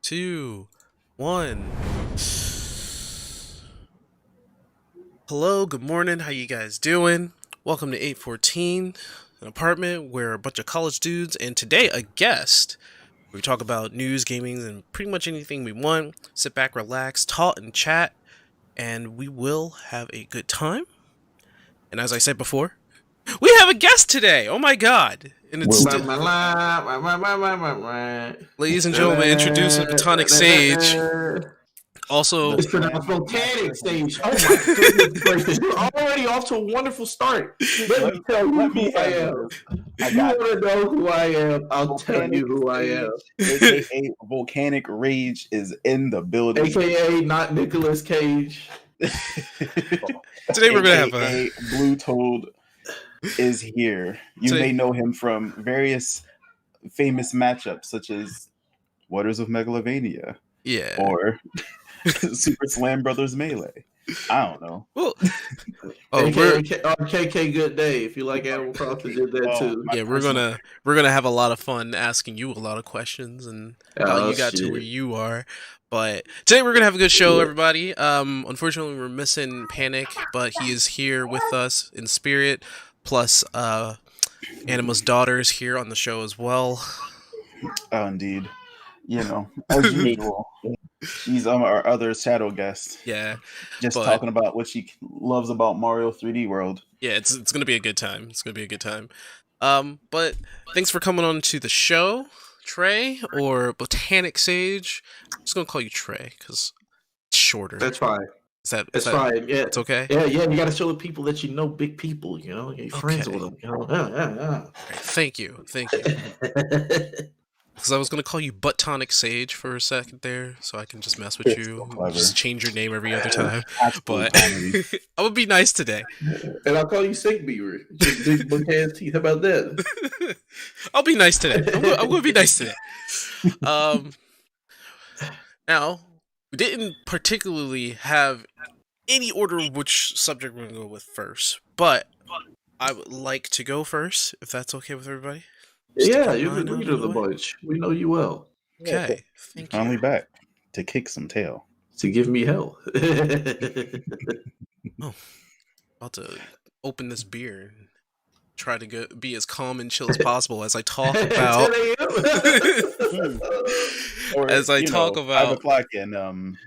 2, 1. Hello, good morning. How you guys doing? Welcome to 814, an apartment where a bunch of college dudes, and today a guest. We talk about news, gaming, and pretty much anything we want. Sit back, relax, talk, and chat, and we will have a good time. And as I said before, we have a guest today. Oh my god! And it's ladies and gentlemen, introducing BotanicSage. Also, it's pronounced BotanicSage. Oh my goodness gracious! You're already off to a wonderful start. Let me tell you who I am. You want to know who I am? I'll tell you who I am. AKA Volcanic Rage is in the building. AKA not Nicolas Cage. Today we're gonna have a Blue Toad is here. You may know him from various famous matchups such as Waters of Megalovania. Yeah. Or Super Slam Brothers Melee. I don't know. Well, KK Good Day. If you like Animal Crossing, did that too. Yeah, we're gonna have a lot of fun asking you a lot of questions and how you got to where you are. But today we're gonna have a good show, everybody. Unfortunately, we're missing Panic, but he is here with us in spirit. Plus, Anima's daughter is here on the show as well. Oh, indeed. You know, as usual. She's our other shadow guest. Yeah. Talking about what she loves about Mario 3D World. Yeah, it's going to be a good time. It's going to be a good time. But thanks for coming on to the show, Trey, or BotanicSage. I'm just going to call you Trey, because it's shorter. That's fine. It's fine. Yeah. It's okay? Yeah, you got to show the people that you know big people, you know? You're friends with them, you know? Yeah. Thank you. Because I was going to call you BotanicSage for a second there, so I can just mess with you. Just change your name every other time. But I would be nice today. And I'll call you Sink Beaver. Just big book ass teeth. How about that? I'll be nice today. I'm going to be nice today. Now, we didn't particularly have any order of which subject we're going to go with first, but I would like to go first, if that's okay with everybody. Yeah, you're the leader of the bunch. We know you well. Okay, thank you. Finally back to kick some tail. To give me hell. About to open this beer and try to be as calm and chill as possible as I talk about... as I talk about... 5 o'clock in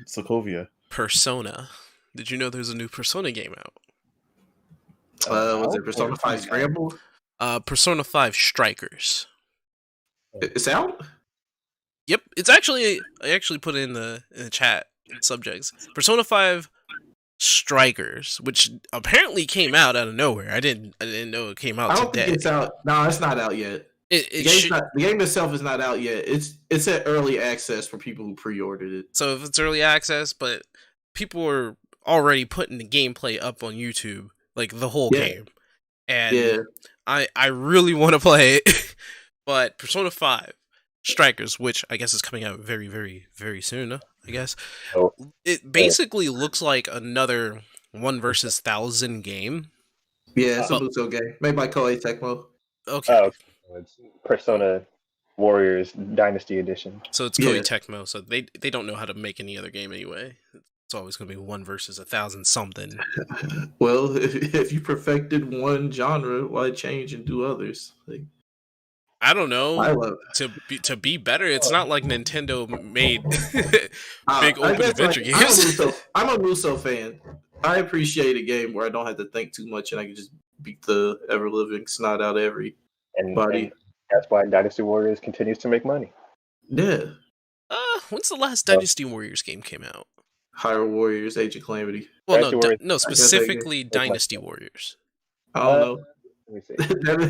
Sokovia. Persona. Did you know there's a new Persona game out? Was it Persona 5 Scramble? Persona 5 Strikers. It's out? Yep, it's actually I actually put it in the chat in subjects. Persona 5 Strikers, which apparently came out of nowhere. I didn't know it came out today. I don't think it's out. No, it's not out yet. The game itself is not out yet. It's at early access for people who pre-ordered it. So if it's early access, but people are already putting the gameplay up on YouTube, like the whole game. And I really want to play it, but Persona 5 Strikers, which I guess is coming out very, very, very soon, I guess. It basically looks like another 1 versus 1,000 game. Yeah, it's a Muso game, made by Koei Tecmo. Okay. It's Persona Warriors Dynasty Edition. So it's Koei Tecmo, so they don't know how to make any other game anyway. It's always going to be 1 versus 1,000 something. Well, if you perfected one genre, why change and do others? Like, I don't know. I love to be better. It's not like Nintendo made big open adventure games. I'm a Muso fan. I appreciate a game where I don't have to think too much and I can just beat the ever living snot out of everybody. And that's why Dynasty Warriors continues to make money. Yeah. When's the last Dynasty Warriors game came out? Hyrule Warriors, Age of Calamity. Well, no, specifically Dynasty Warriors. I don't know. Let me see.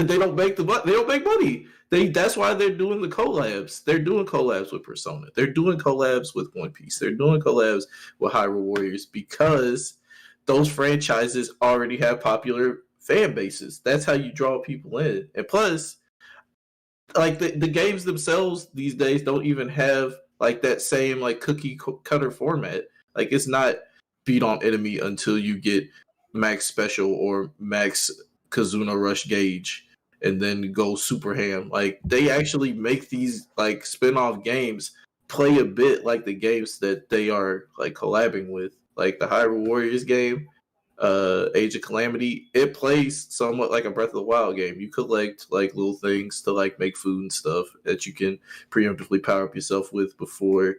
They don't make They don't make money. That's why they're doing the collabs. They're doing collabs with Persona. They're doing collabs with One Piece. They're doing collabs with Hyrule Warriors because those franchises already have popular fan bases. That's how you draw people in. And plus, like the games themselves these days don't even have like that same like cookie cutter format. Like it's not beat on enemy until you get max special or max Kazuna Rush gauge and then go super ham. Like they actually make these like spin-off games play a bit like the games that they are like collabing with, like the Hyrule Warriors game, Age of Calamity. It plays somewhat like a Breath of the Wild game. You collect like little things to like make food and stuff that you can preemptively power up yourself with before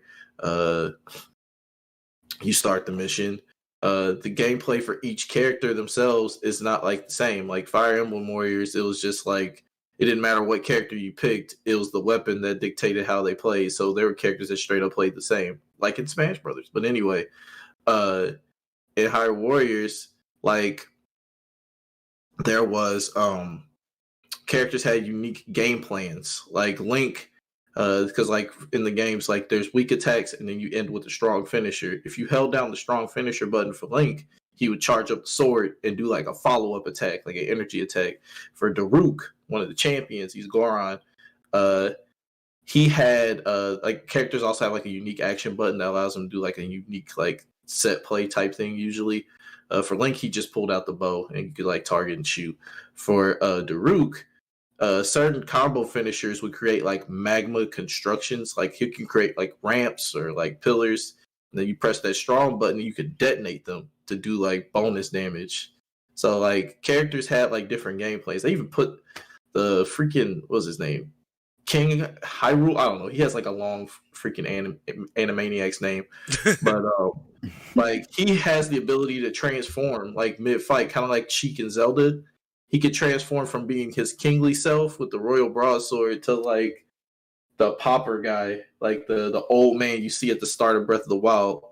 you start the mission. The gameplay for each character themselves is not like the same. Like Fire Emblem Warriors, it was just like it didn't matter what character you picked, it was the weapon that dictated how they played. So there were characters that straight up played the same, like in Smash Brothers. But anyway, in Hyrule Warriors, like there was characters had unique game plans. Like Link, because like in the games, like there's weak attacks and then you end with a strong finisher. If you held down the strong finisher button for Link, he would charge up the sword and do like a follow-up attack, like an energy attack. For Daruk, one of the champions, he's Goron. He had like characters also have like a unique action button that allows them to do like a unique like set play type thing usually. For Link, he just pulled out the bow and you could like target and shoot. For Daruk, certain combo finishers would create like magma constructions. Like he can create like ramps or like pillars. And then you press that strong button and you could detonate them to do like bonus damage. So like characters had like different gameplays. They even put the freaking, what's his name? King Hyrule. I don't know. He has like a long freaking Animaniacs name. But like he has the ability to transform like mid-fight, kind of like Sheik and Zelda. He could transform from being his kingly self with the royal broadsword to like the popper guy, like the old man you see at the start of Breath of the Wild.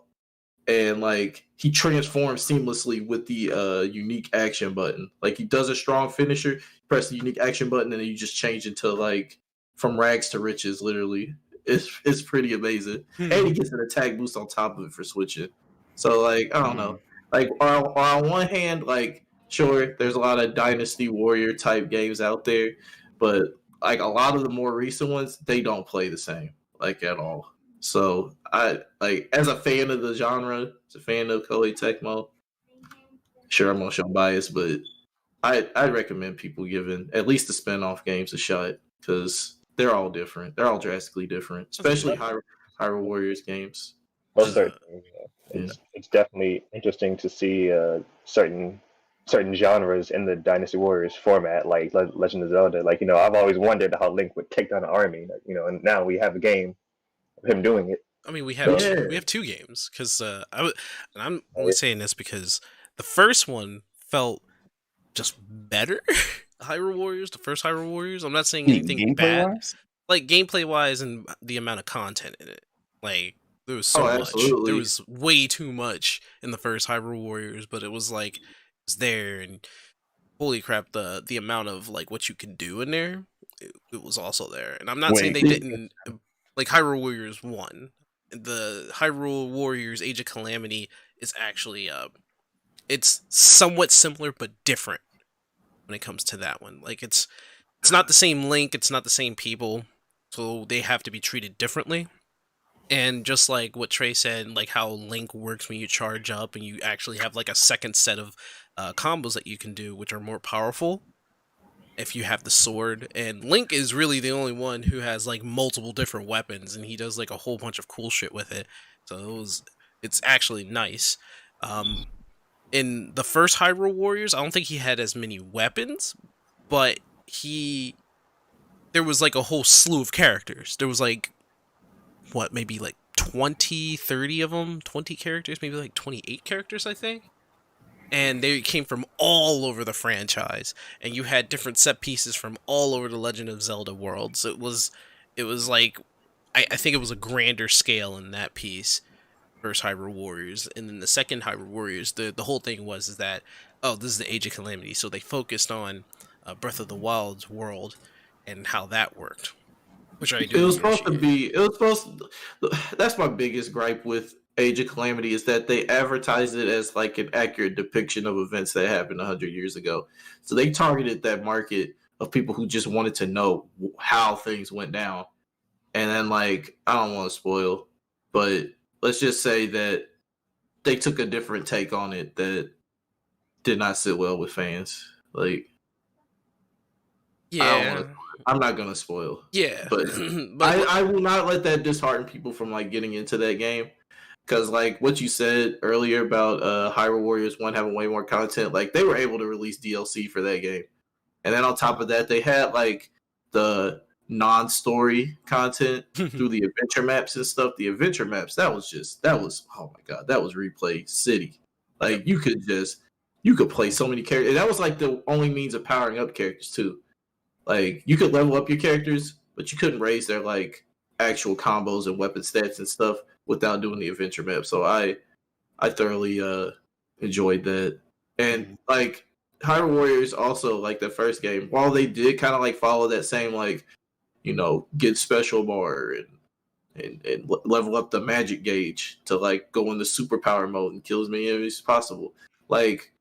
And like he transforms seamlessly with the unique action button. Like he does a strong finisher, press the unique action button, and then you just change into like from rags to riches, literally. It's pretty amazing. And he gets an attack boost on top of it for switching. So like I don't know. Like on one hand, like sure, there's a lot of Dynasty Warrior type games out there, but like a lot of the more recent ones, they don't play the same, like at all. So I like as a fan of the genre, as a fan of Koei Tecmo, sure I'm gonna show bias, but I recommend people giving at least the spin-off games a shot because they're all different. They're all drastically different, especially Hyrule Warriors games. Most certainly, it's definitely interesting to see certain genres in the Dynasty Warriors format, like Legend of Zelda. Like I've always wondered how Link would take down an army. Like, and now we have a game of him doing it. I mean, we have two games because I'm only saying this because the first one felt just better. Hyrule Warriors, the first Hyrule Warriors. I'm not saying anything bad, like gameplay wise and the amount of content in it. Like there was so much. There was way too much in the first Hyrule Warriors, but it was like it was there, and holy crap, the amount of like what you could do in there, it was also there. And I'm not saying they didn't. Like Hyrule Warriors 1, the Hyrule Warriors Age of Calamity is actually it's somewhat similar but different when it comes to that one. Like it's not the same Link, it's not the same people, so they have to be treated differently. And just like what Trey said, like how Link works when you charge up and you actually have like a second set of combos that you can do, which are more powerful if you have the sword. And Link is really the only one who has like multiple different weapons, and he does like a whole bunch of cool shit with it. So it's actually nice. In the first Hyrule Warriors, I don't think he had as many weapons, but there was like a whole slew of characters. There was like maybe like 20, 30 of them, 20 characters, maybe like 28 characters, I think. And they came from all over the franchise, and you had different set pieces from all over the Legend of Zelda worlds. It was like, I think it was a grander scale in that piece, first Hyrule Warriors. And then the second Hyrule Warriors, the whole thing was that, oh, this is the Age of Calamity, so they focused on Breath of the Wild's world and how that worked, which I do. It was supposed to. That's my biggest gripe with Age of Calamity is that they advertised it as like an accurate depiction of events that happened 100 years ago. So they targeted that market of people who just wanted to know how things went down. And then like, I don't want to spoil, but let's just say that they took a different take on it that did not sit well with fans. Like, yeah, I'm not gonna spoil. Yeah, But but I will not let that dishearten people from like getting into that game. Because like what you said earlier about Hyrule Warriors 1 having way more content, like they were able to release DLC for that game. And then on top of that, they had like the non-story content through the adventure maps and stuff. The adventure maps, that was oh my god, that was replay city. Like you could play so many characters. And that was like the only means of powering up characters too. Like you could level up your characters, but you couldn't raise their like actual combos and weapon stats and stuff without doing the adventure map. So I thoroughly enjoyed that. And like Hyrule Warriors also like the first game, while they did kind of like follow that same like, you know, get special bar and level up the magic gauge to like go into superpower mode and kill as many enemies as possible. Like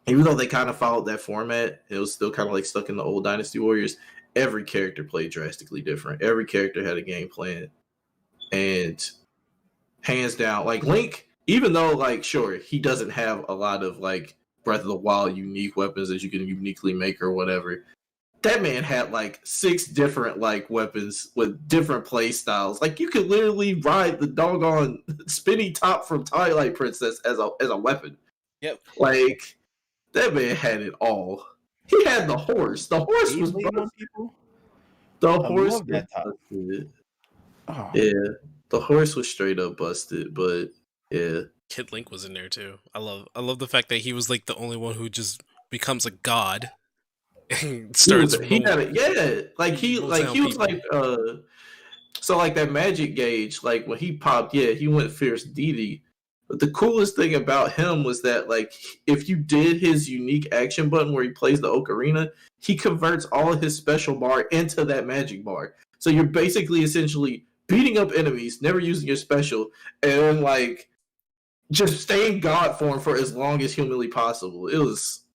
even though they kind of followed that format, it was still kind of like stuck in the old Dynasty Warriors. Every character played drastically different. Every character had a game plan, and hands down, like Link, even though like sure he doesn't have a lot of like Breath of the Wild unique weapons that you can uniquely make or whatever, that man had like 6 different like weapons with different play styles. Like you could literally ride the doggone spinny top from Twilight Princess as a weapon. Yep. Like that man had it all. He had the horse. The horse was busted. People. The I horse love that was top. busted. Oh. Yeah, the horse was straight up busted, but yeah. Kid Link was in there too. I love the fact that he was like the only one who just becomes a god and starts. He had it, yeah. Like he was people. like so like that magic gauge, like when he popped, yeah, he went fierce DD. But the coolest thing about him was that like if you did his unique action button where he plays the ocarina, he converts all of his special bar into that magic bar. So you're basically essentially beating up enemies, never using your special, and then like just staying God form for as long as humanly possible. It was,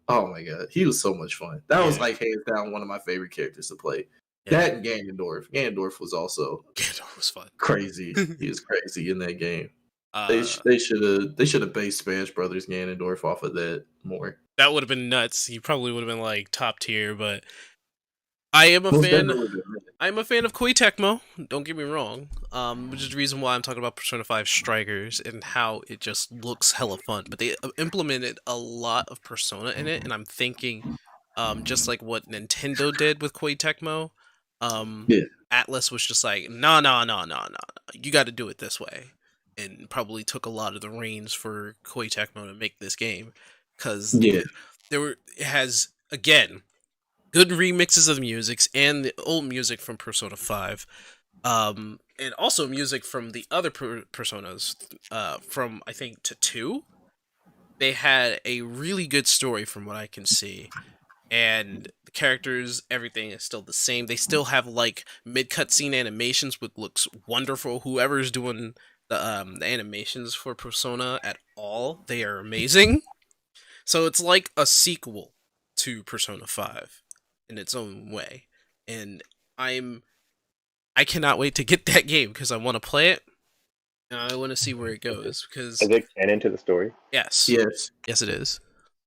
oh my god, he was so much fun. That was like hands down one of my favorite characters to play. Yeah. That and Ganondorf. Ganondorf was also fun. Crazy. He was crazy in that game. They should have based Smash Brothers Ganondorf off of that more. That would have been nuts. He probably would have been like top tier, but I am a fan. I'm a fan of Koei Tecmo. Don't get me wrong. Which is the reason why I'm talking about Persona 5 Strikers and how it just looks hella fun. But they implemented a lot of Persona in it, and I'm thinking, just like what Nintendo did with Koei Tecmo. Atlas was just like, no, you got to do it this way, and probably took a lot of the reins for Koei Tecmo to make this game, because it has again good remixes of the musics and the old music from Persona 5, and also music from the other Personas, from I think to 2. They had a really good story from what I can see. And the characters, everything is still the same. They still have like mid-cutscene animations, which looks wonderful. Whoever's doing the animations for Persona at all, they are amazing. So it's like a sequel to Persona 5 in its own way. And I cannot wait to get that game because I want to play it. And I want to see where it goes. Because is it canon to the story? Yes, it is.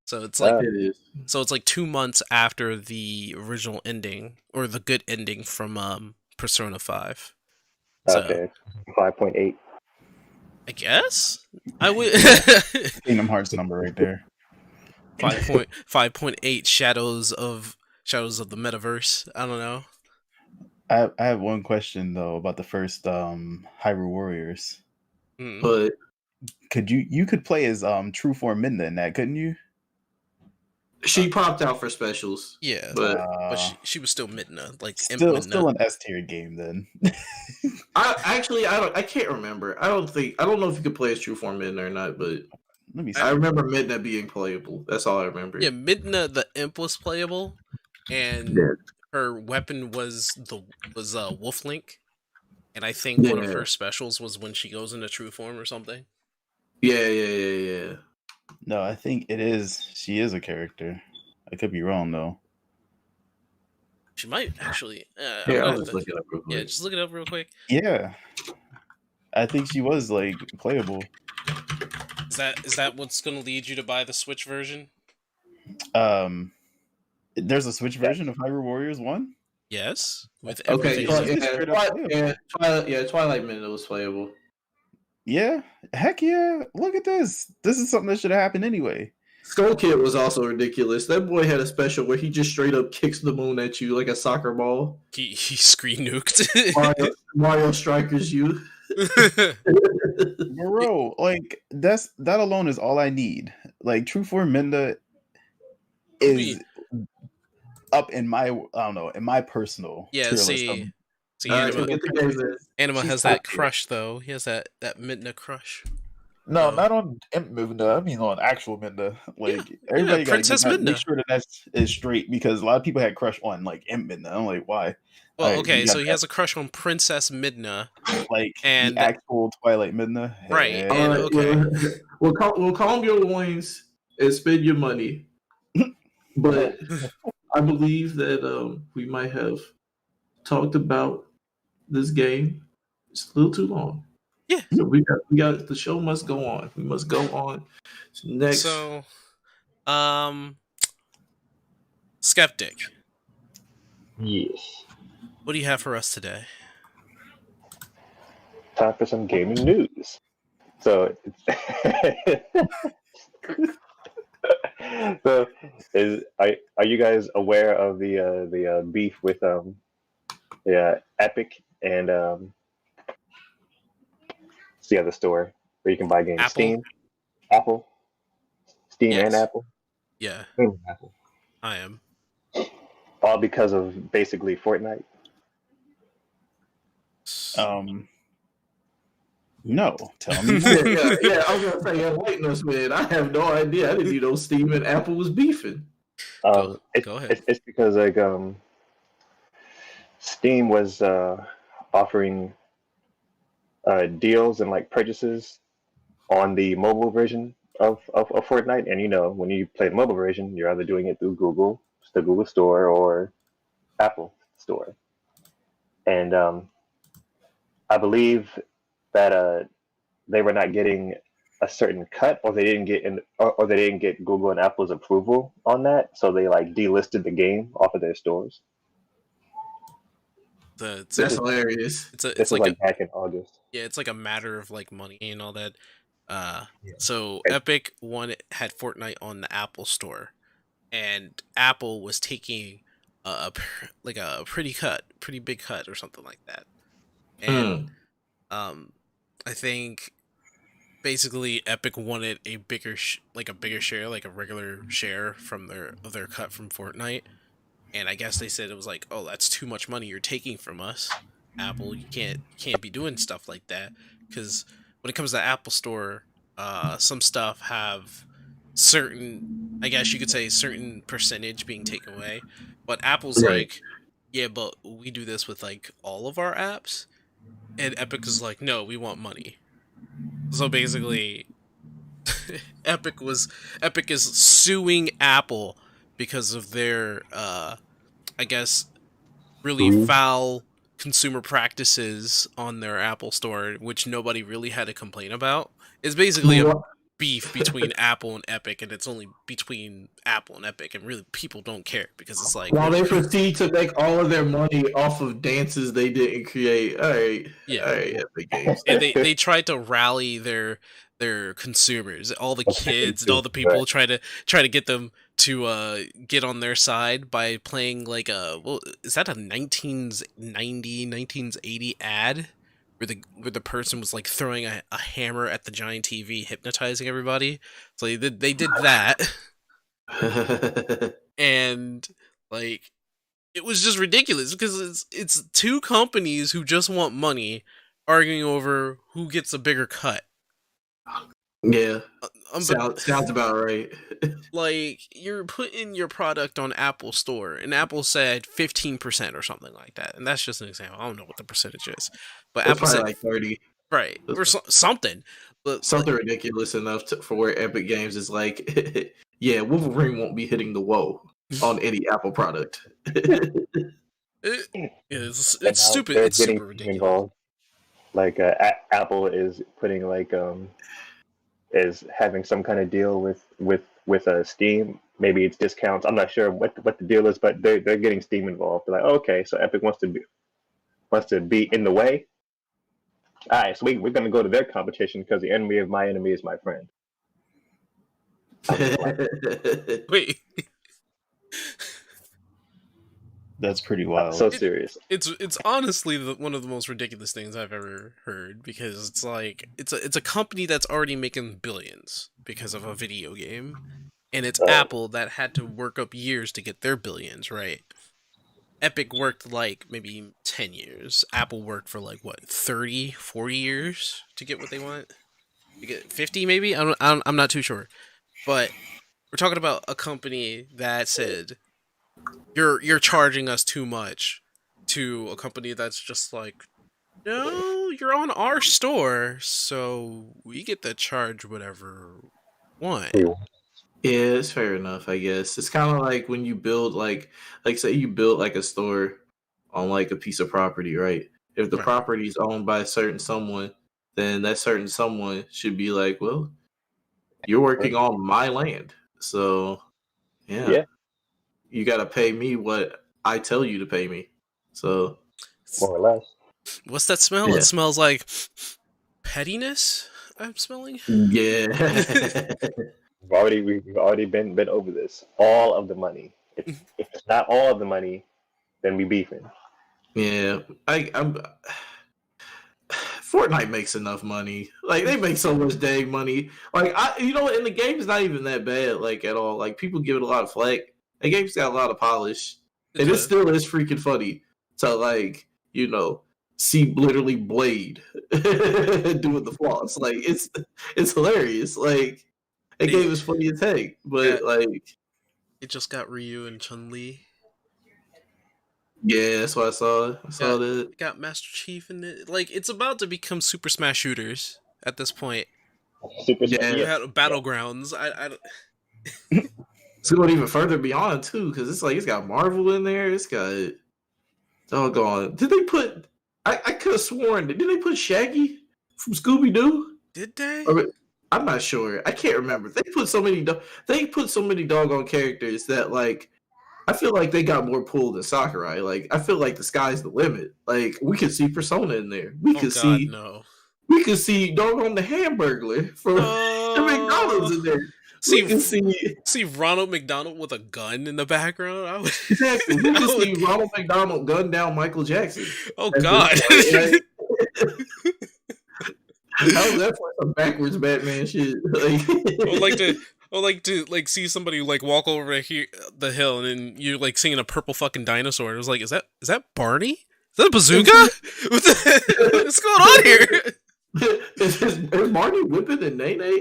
So it's like it's like 2 months after the original ending or the good ending from Persona 5. Okay, 5.8. I guess I would. Kingdom Hearts number right there. 5.8 Shadows of the Metaverse. I don't know. I have one question though about the first Hyrule Warriors. But you could play as true form Midna in that, couldn't you? She popped out for specials. Yeah, but she was still Midna, like still an S tier game then. I can't remember. I don't know if you could play as true form Midna or not, but let me see. I remember Midna being playable. That's all I remember. Yeah, Midna the imp was playable, and her weapon was Wolf Link, and I think one of her specials was when she goes into true form or something. Yeah. No, I think it is. She is a character. I could be wrong though. She might actually. I'll just look it up real quick. Yeah, just look it up real quick. Yeah, I think she was like playable. Is that what's going to lead you to buy the Switch version? There's a Switch version of Hyrule Warriors 1? Yes, with Okay, everything on it. Straight up playable. Twilight Midnight was playable. Yeah, heck yeah! Look at this. This is something that should have happened anyway. Skull Kid was also ridiculous. That boy had a special where he just straight up kicks the moon at you like a soccer ball. He screen nuked. Mario strikers you. Bro, like that alone is all I need. Like True Form Minda is up in my in my personal tier list. See, Anima has that crush though. He has that Midna crush. No, not on Imp Minda. I mean on actual Minda. Like everybody got Princess Midna. Make sure that is straight because a lot of people had crush on like Imp Minda. I'm like, why? Well, okay, so he has a crush on Princess Midna, like and the actual Twilight Midna, right? And, okay, we'll calm your loins and spend your money, but I believe that we might have talked about this game just a little too long. Yeah. So we got the show must go on. We must go on next. So, Skeptic. Yes. What do you have for us today? Time for some gaming news. So, are you guys aware of the beef with Epic and it's the other store where you can buy games? Apple? Steam Yes. and Apple. Yeah, Apple. I am. All because of basically Fortnite. No, tell me. yeah, I was gonna say enlighten us, man. I have no idea. I didn't even know Steam and Apple was beefing. Go ahead. It's because like Steam was offering deals and like purchases on the mobile version of Fortnite, and when you play the mobile version, you're either doing it through Google, the Google Store, or Apple Store, and I believe that they were not getting a certain cut, or they didn't get Google and Apple's approval on that, so they like delisted the game off of their stores. That's hilarious. It's like back in August. Yeah, it's like a matter of like money and all that. So Epic had Fortnite on the Apple Store, and Apple was taking a pretty big cut or something like that. And I think basically Epic wanted a bigger share, like a regular share from their cut from Fortnite. And I guess they said it was like, oh, that's too much money you're taking from us, Apple. You can't be doing stuff like that, because when it comes to the Apple Store, some stuff have certain, I guess you could say, certain percentage being taken away. But Apple's like, yeah, but we do this with like all of our apps, and Epic is like, no, we want money. So basically, Epic is suing Apple because of their, I guess, really foul consumer practices on their Apple Store, which nobody really had to complain about. It's basically a beef between Apple and Epic, and it's only between Apple and Epic, and really people don't care because it's like, while they proceed to make all of their money off of dances they didn't create. All right, Epic Games. And they tried to rally their consumers, all the kids and all the people, try to get them to get on their side by playing like is that a 1980 ad where the person was like throwing a hammer at the giant TV, hypnotizing everybody. So they did that. And like it was just ridiculous because it's two companies who just want money arguing over who gets a bigger cut. Yeah, sounds about right. Like, you're putting your product on Apple Store, and Apple said 15% or something like that, and that's just an example. I don't know what the percentage is, but It's Apple said like 30, right, or something. But something ridiculous enough for where Epic Games is like, yeah, Wolverine won't be hitting the whoa on any Apple product. It's stupid. It's super ridiculous. Involved. Like Apple is putting like is having some kind of deal with Steam, maybe it's discounts. I'm not sure what the deal is, but they're getting Steam involved. They're like, oh, okay, so Epic wants to be in the way. All right, so we're gonna go to their competition because the enemy of my enemy is my friend. Wait, That's pretty wild. So serious. it's honestly one of the most ridiculous things I've ever heard, because it's like it's a company that's already making billions because of a video game, and it's Apple that had to work up years to get their billions, right? Epic worked like maybe 10 years. Apple worked for like what, 30, 40 years to get what they want? To get 50 maybe? I'm not too sure. But we're talking about a company that said you're charging us too much, to a company that's just like, no, you're on our store, so we get to charge whatever we want. Yeah, it's fair enough, I guess. It's kind of like when you build like say you build like a store on like a piece of property, right? If the Right. property is owned by a certain someone, then that certain someone should be like, well, you're working on my land. So, yeah. You got to pay me what I tell you to pay me. So, More or less. What's that smell? Yeah. It smells like pettiness. I'm smelling. Yeah. We've already been over this. All of the money. If it's not all of the money, then we beefing. Yeah. I'm Fortnite makes enough money. Like, they make so much dang money. Like, and the game is not even that bad, like, at all. Like, people give it a lot of flack. The game's got a lot of polish. And it still is freaking funny to, like, see literally Blade doing the floss. Like, it's hilarious. Like, that game is funny as heck. But, like... It just got Ryu and Chun-Li. Yeah, that's what I saw. I saw that. Got Master Chief in it. Like, it's about to become Super Smash Shooters at this point. Super Yeah. You had Battlegrounds. It's going even further beyond, too, because it's like it's got Marvel in there. It's got... Doggone. Did they put... I could have sworn... Did they put Shaggy from Scooby-Doo? Did they? I'm not sure. I can't remember. They put so many doggone characters that, like... I feel like they got more pull than Sakurai. Like, I feel like the sky's the limit. Like, we could see Persona in there. We could see doggone the Hamburglar from the McDonald's in there. See Ronald McDonald with a gun in the background. Exactly. We could see Ronald McDonald gun down Michael Jackson. Oh God. How's that for some backwards Batman shit? I would like to see somebody like walk over the hill, and then you're like seeing a purple fucking dinosaur. It was like, is that Barney? Is that a bazooka? What's going on here? Is Barney whipping and Nene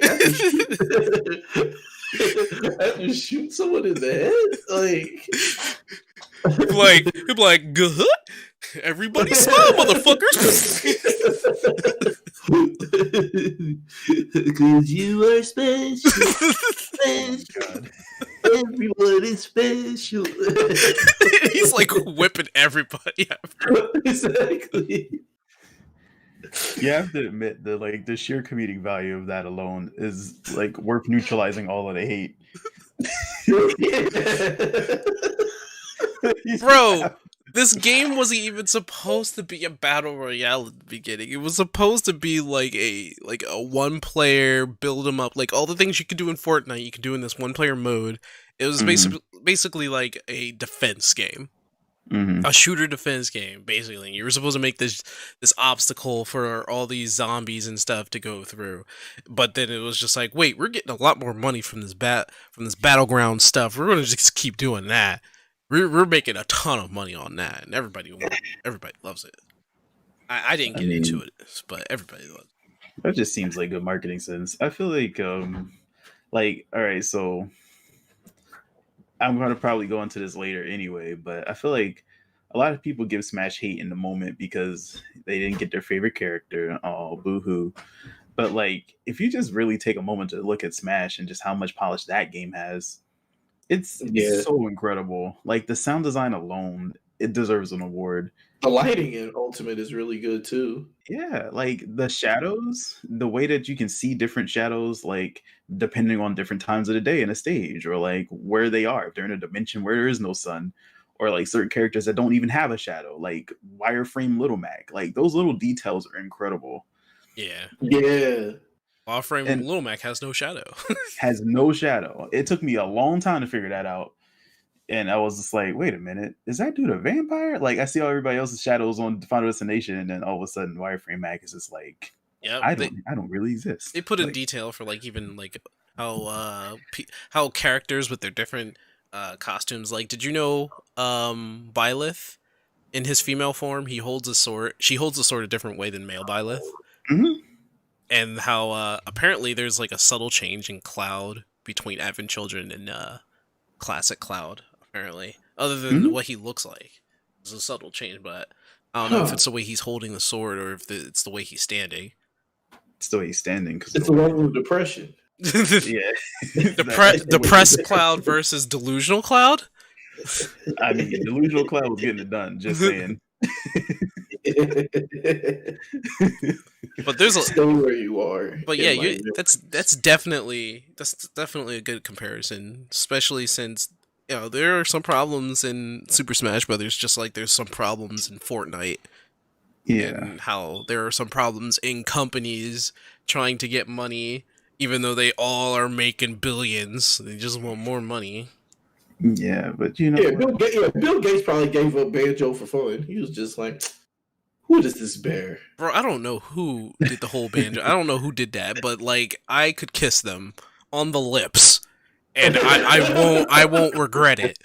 after shoot someone in the head? Like, good. Everybody smile, motherfuckers. Cause you are special. God. Everyone is special. He's like whipping everybody after. Exactly. You have to admit that, like, the sheer comedic value of that alone is like worth neutralizing all of the hate. Bro, this game wasn't even supposed to be a battle royale at the beginning. It was supposed to be like a one player build 'em up, like all the things you could do in Fortnite, you could do in this one player mode. It was basically like a defense game. A shooter defense game, basically. You were supposed to make this obstacle for all these zombies and stuff to go through, but then it was just like, wait, we're getting a lot more money from this battleground stuff. We're gonna just keep doing that. We're making a ton of money on that, and everybody loves it. I didn't get into it, but everybody loves it. That just seems like good marketing sense. I feel like all right, so I'm going to probably go into this later anyway, but I feel like a lot of people give Smash hate in the moment because they didn't get their favorite character. Oh, boo-hoo. But, like, if you just really take a moment to look at Smash and just how much polish that game has, it's so incredible. Like, the sound design alone it deserves an award. The lighting in Ultimate is really good too. Yeah, like the shadows, the way that you can see different shadows, like depending on different times of the day in a stage, or like where they are, if they're in a dimension where there is no sun, or like certain characters that don't even have a shadow, like wireframe Little Mac. Like those little details are incredible. Yeah. Yeah. Wireframe And Little Mac has no shadow. has no shadow. It took me a long time to figure that out. And I was just like, wait a minute, is that dude a vampire? Like I see all everybody else's shadows on Final Destination, and then all of a sudden Wireframe Mac is just like, Yeah, I don't really exist. They put in like, detail for like even like how characters with their different costumes. Like, did you know Byleth in his female form he holds a sword? She holds a sword a different way than male Byleth, mm-hmm. and how apparently there's like a subtle change in Cloud between Advent Children and classic Cloud. Apparently, other than what he looks like, there's a subtle change, but I don't know if it's the way he's holding the sword or if it's the way he's standing. It's the way he's standing because it's a level of depression. Yeah, depressed Cloud versus delusional Cloud. I mean, delusional Cloud was getting it done. Just saying. But there's a stay where you are. But yeah, that's definitely a good comparison, especially since there are some problems in Super Smash Brothers, just like there's some problems in Fortnite. Yeah, and how there are some problems in companies trying to get money, even though they all are making billions. They just want more money. Yeah, but Bill Gates probably gave up Banjo for fun. He was just like, who is this bear? Bro, I don't know who did the whole Banjo. I don't know who did that, but like I could kiss them on the lips, and I won't regret it.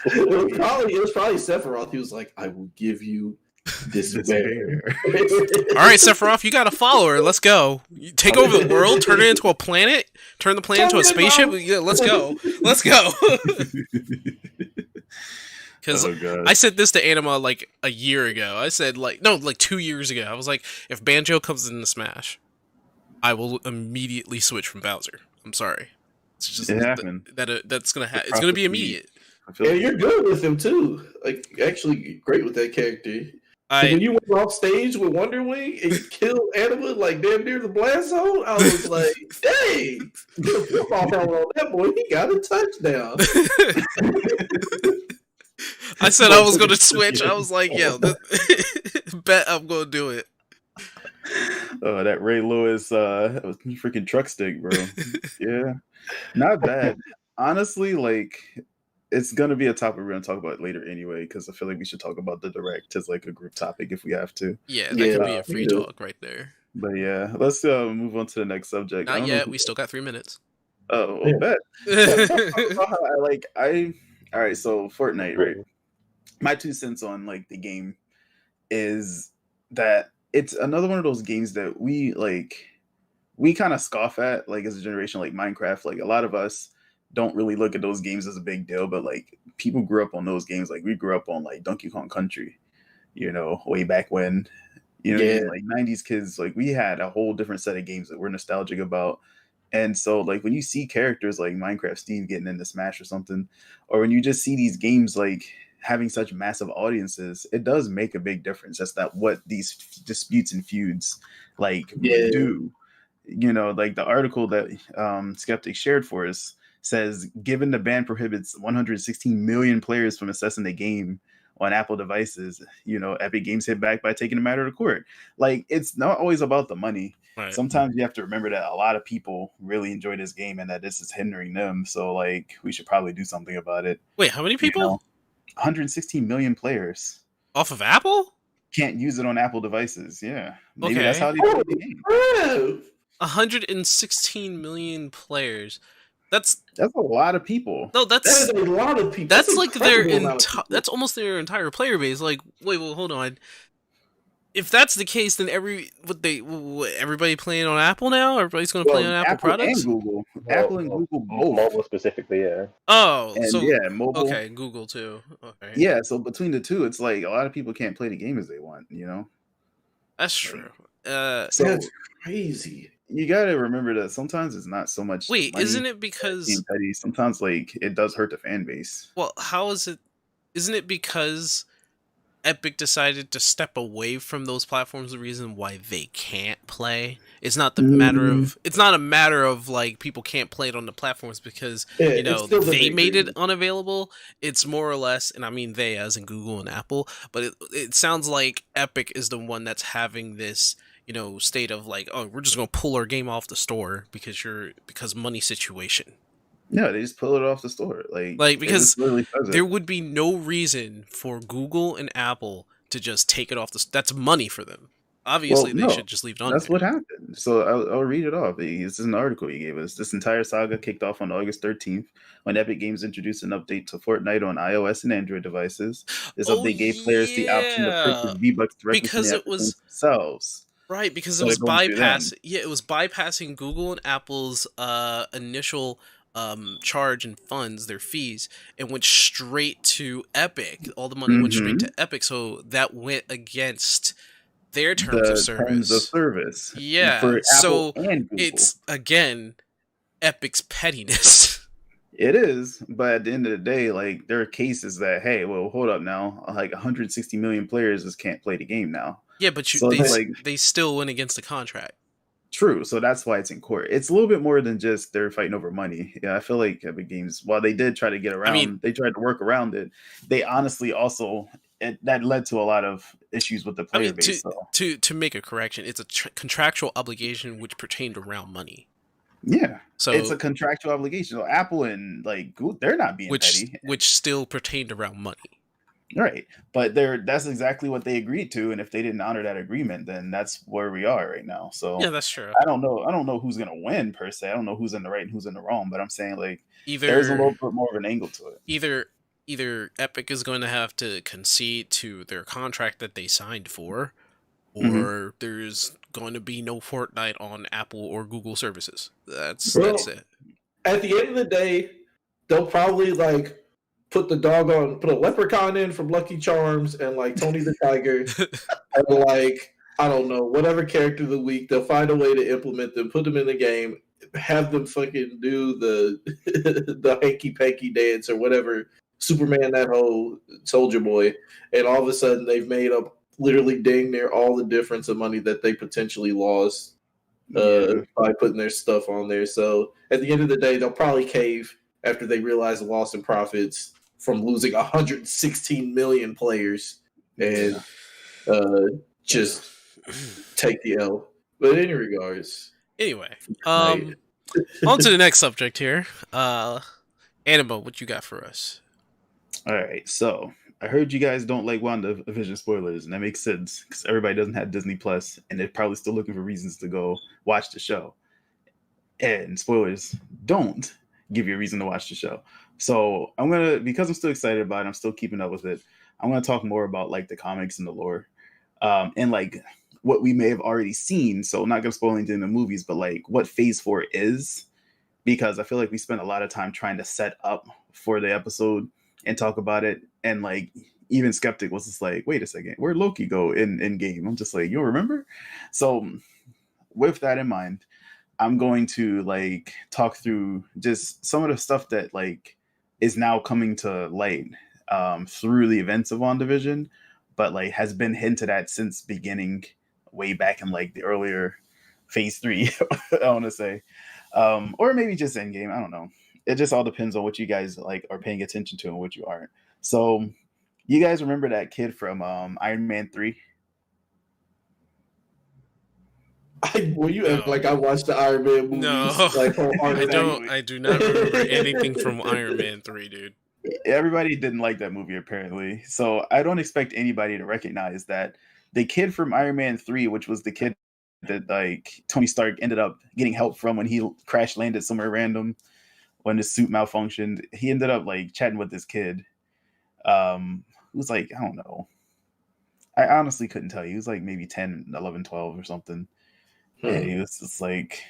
It was probably Sephiroth. He was like, I will give you this bear. All right, Sephiroth, you got a follower. Let's go. You take over the world, turn it into a planet, turn the planet into a spaceship. Yeah, let's go. Let's go. Because I said this to Anima like a year ago. I said like 2 years ago. I was like, if Banjo comes into Smash, I will immediately switch from Bowser. I'm sorry. It's just that's gonna happen. It's gonna be immediate. Yeah, you're good with him too. Like actually great with that character. When you went off stage with Wonder Wing and you killed Anima like damn near the blast zone, I was like, dang, football on that boy, he got a touchdown. I said I was gonna switch. I was like, yo, bet I'm gonna do it. Oh, that Ray Lewis freaking truck stick, bro. Yeah. Not bad. Honestly, like it's gonna be a topic we're gonna talk about later anyway, because I feel like we should talk about the Direct as like a group topic if we have to. Yeah, that could be a free talk right there. But yeah, let's move on to the next subject. Not yet. We still got 3 minutes. Oh, bet. All right. So Fortnite, right? My 2 cents on like the game is that it's another one of those games that we kind of scoff at, like as a generation, like Minecraft. Like a lot of us don't really look at those games as a big deal, but like people grew up on those games. Like we grew up on like Donkey Kong Country, way back when, like 90s kids, like we had a whole different set of games that we're nostalgic about. And so like when you see characters like Minecraft Steve getting into Smash or something, or when you just see these games like having such massive audiences, it does make a big difference. That's what these disputes and feuds do. Like the article that Skeptic shared for us says, given the ban prohibits 116 million players from accessing the game on Apple devices, Epic Games hit back by taking the matter to court. Like, it's not always about the money. Right. Sometimes you have to remember that a lot of people really enjoy this game and that this is hindering them. So, like, we should probably do something about it. Wait, how many people? 116 million players. Off of Apple? Can't use it on Apple devices. Yeah. Maybe that's how they play the game. 116 million players. That's a lot of people. No, that's a lot of people. That's like that's almost their entire player base. Like, wait, well, hold on. If that's the case, then everybody playing on Apple now? Everybody's going to play on Apple products? And Google. Apple and Google both. Mobile specifically, yeah. Oh, and so mobile. Okay, Google too. Okay. Yeah, so between the two, it's like a lot of people can't play the game as they want. That's true. So that's crazy. You gotta remember that sometimes it's not so much. Wait, isn't it because sometimes like it does hurt the fan base? Well, how is it? Isn't it because Epic decided to step away from those platforms, the reason why they can't play. Mm, It's not a matter of like people can't play it on the platforms because, Yeah, you it's know, still in the they made it agreement. unavailable. It's more or less, and I mean they as in Google and Apple, but it sounds like Epic is the one that's having this, you know, state of like, oh, we're just going to pull our game off the store because money situation. yeah, they just pull it off the store. Like Like it just because literally says there it. would be no reason for Google and Apple to just take it off the. That's money for them. Well, Obviously, they no, should just leave it on that's there. what happened. So I'll read it off. This is an article he gave us. This entire saga kicked off on August 13th when Epic Games introduced an update to Fortnite on iOS and Android devices. This Oh update gave players the option to purchase yeah, V-Bucks directly from the because it Epic was games themselves right because it instead was of going through them. bypass. Yeah, it was bypassing Google and Apple's initial charge and funds, their fees, and went straight to Epic. All the money went straight Hmm. to Epic, so that went against their terms of The terms of service. service Yeah, for Apple so and Google. it's again Epic's pettiness. It is, but at the end of the day, like there are cases that, hey, well, hold up now, like 160 million players just can't play the game now. Yeah, but So it's like they still went against the contract. true. So that's why it's in court. It's a little bit more than just they're fighting over money. Yeah, I feel like Epic Games, while they did try to get I mean, around, they tried to work around it. They honestly also that led to a lot of issues with the I player mean base. So to make a correction, it's a contractual obligation which pertained around money. yeah, it's a So contractual obligation. So Apple and like Google, they're not being petty. which still pertained around money. Right. But that's exactly what they agreed to. And if they didn't honor that agreement, then that's where we are right now. Yeah, So that's true. I don't know. I don't know who's gonna win per se. I don't know who's in the right and who's in the wrong, but I'm saying like there's a little Either bit more of an angle to it. either either Epic is going to have to concede to their contract that they signed for, Hmm. or there's going to be no Fortnite on Apple or Google services. That's Well, it. at the end of the day, they'll probably like put a leprechaun in from Lucky Charms and like Tony the Tiger and like I don't know, whatever character of the week, they'll find a way to implement them, put them in the game, have them fucking do the the hanky panky dance or whatever, Superman that whole Soldier Boy, and all of a sudden they've made up literally dang near all the difference of money that they potentially lost Yeah. by putting their stuff on there. So at the end of the day, they'll probably cave after they realize the loss in profits from losing 116 million players and Yeah. uh, just take the L. But in any regards, Anyway, right. on to the next subject here. Anima, what you got for us? All right. So I heard you guys don't like WandaVision spoilers, and that makes sense because everybody doesn't have Disney Plus, and they're probably still looking for reasons to go watch the show. And spoilers don't give you a reason to watch the show. So because I'm still excited about it, I'm still keeping up with it. I'm gonna talk more about like the comics and the lore, and like what we may have already seen. So I'm not gonna spoil anything in the movies, but like what Phase 4 is, because I feel like we spent a lot of time trying to set up for the episode and talk about it, and like even Skeptic was just like, wait a second, where'd Loki go in game? I'm just like, you don't remember? So with that in mind, I'm going to like talk through just some of the stuff that like is now coming to light through the events of WandaVision, but like has been hinted at since beginning way back in like the earlier phase 3, I want to say, or maybe just Endgame. I don't know. It just all depends on what you guys like are paying attention to and what you aren't. So, you guys remember that kid from Iron Man 3? You act No, like I watched the Iron Man no, movies like I wholeheartedly. don't. I do not remember anything from Iron Man 3, dude. Everybody didn't like that movie apparently. So I don't expect anybody to recognize that the kid from Iron Man 3, which was the kid that like Tony Stark ended up getting help from when he crash landed somewhere random when his suit malfunctioned, he ended up like chatting with this kid. Who was like, I don't know. I honestly couldn't tell you. He was like maybe 10, 11, 12 or something. And he was just like,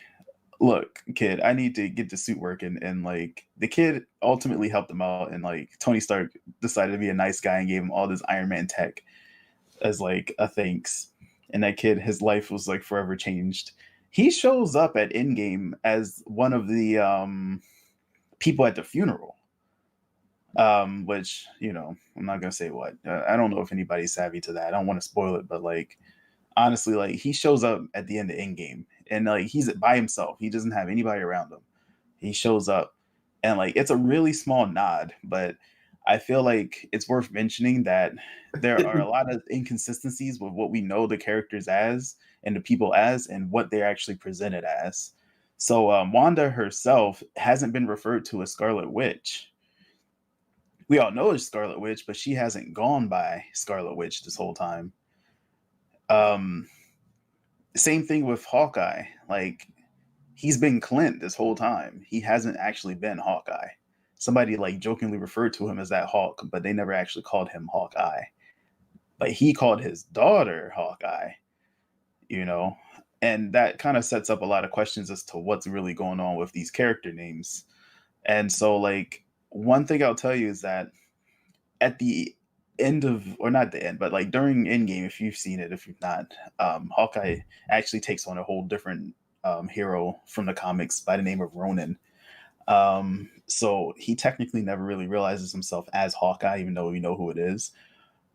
look, kid, I need to get the suit working. And like the kid ultimately helped him out. And like Tony Stark decided to be a nice guy and gave him all this Iron Man tech as like a thanks. And that kid, his life was like forever changed. He shows up at Endgame as one of the people at the funeral. Which, I'm not gonna say what. I don't know if anybody's savvy to that. I don't want to spoil it, but like honestly, like he shows up at the end of Endgame, and like he's by himself. He doesn't have anybody around him. He shows up, and like it's a really small nod, but I feel like it's worth mentioning that there are a lot of inconsistencies with what we know the characters as and the people as, and what they're actually presented as. So Wanda herself hasn't been referred to as Scarlet Witch. We all know it's Scarlet Witch, but she hasn't gone by Scarlet Witch this whole time. Um, Same thing with Hawkeye. Like he's been Clint this whole time. He hasn't actually been Hawkeye. Somebody like jokingly referred to him as that Hawk, but they never actually called him Hawkeye. But he called his daughter Hawkeye, you know? And that kind of sets up a lot of questions as to what's really going on with these character names. And so, like, one thing I'll tell you is that at the end of, or not the end, but like during Endgame, if you've seen it, if you've not, Hawkeye actually takes on a whole different hero from the comics by the name of Ronan. So he technically never really realizes himself as Hawkeye, even though we know who it is.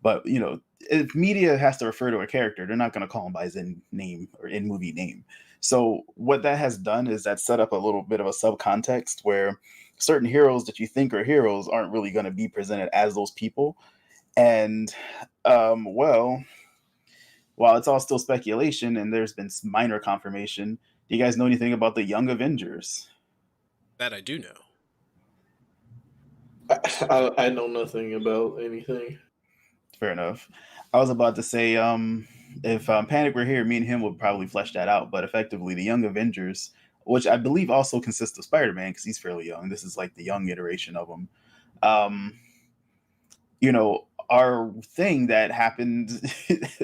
But if media has to refer to a character, they're not going to call him by his in name or in movie name. So what that has done is that set up a little bit of a subcontext where certain heroes that you think are heroes aren't really going to be presented as those people. And well, while it's all still speculation and there's been minor confirmation, do you guys know anything about the Young Avengers? That I do know. I know nothing about anything. Fair enough. I was about to say, if Panic were here, me and him would probably flesh that out. But effectively, the Young Avengers, which I believe also consists of Spider-Man, because he's fairly young. This is like the young iteration of him. Our thing that happened,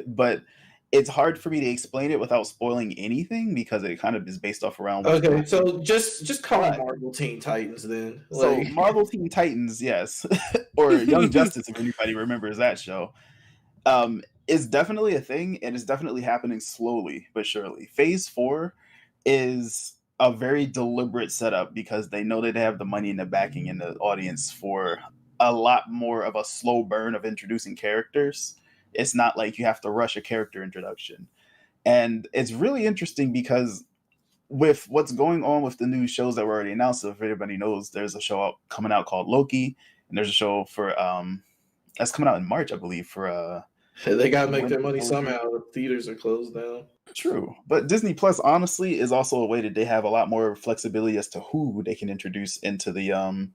but it's hard for me to explain it without spoiling anything because it kind of is based off around. Okay, so just call it Marvel Teen Titans then. So Marvel Teen Titans, yes, or Young Justice, if anybody remembers that show, is definitely a thing, and it's definitely happening slowly but surely. Phase 4 is a very deliberate setup because they know that they have the money and the backing in the audience for a lot more of a slow burn of introducing characters. It's not like you have to rush a character introduction. And it's really interesting because with what's going on with the new shows that were already announced, if everybody knows, there's a show coming out called Loki, and there's a show for that's coming out in March, I believe, for they gotta make their money somehow. The theaters are closed down. True. But Disney Plus honestly is also a way that they have a lot more flexibility as to who they can introduce into the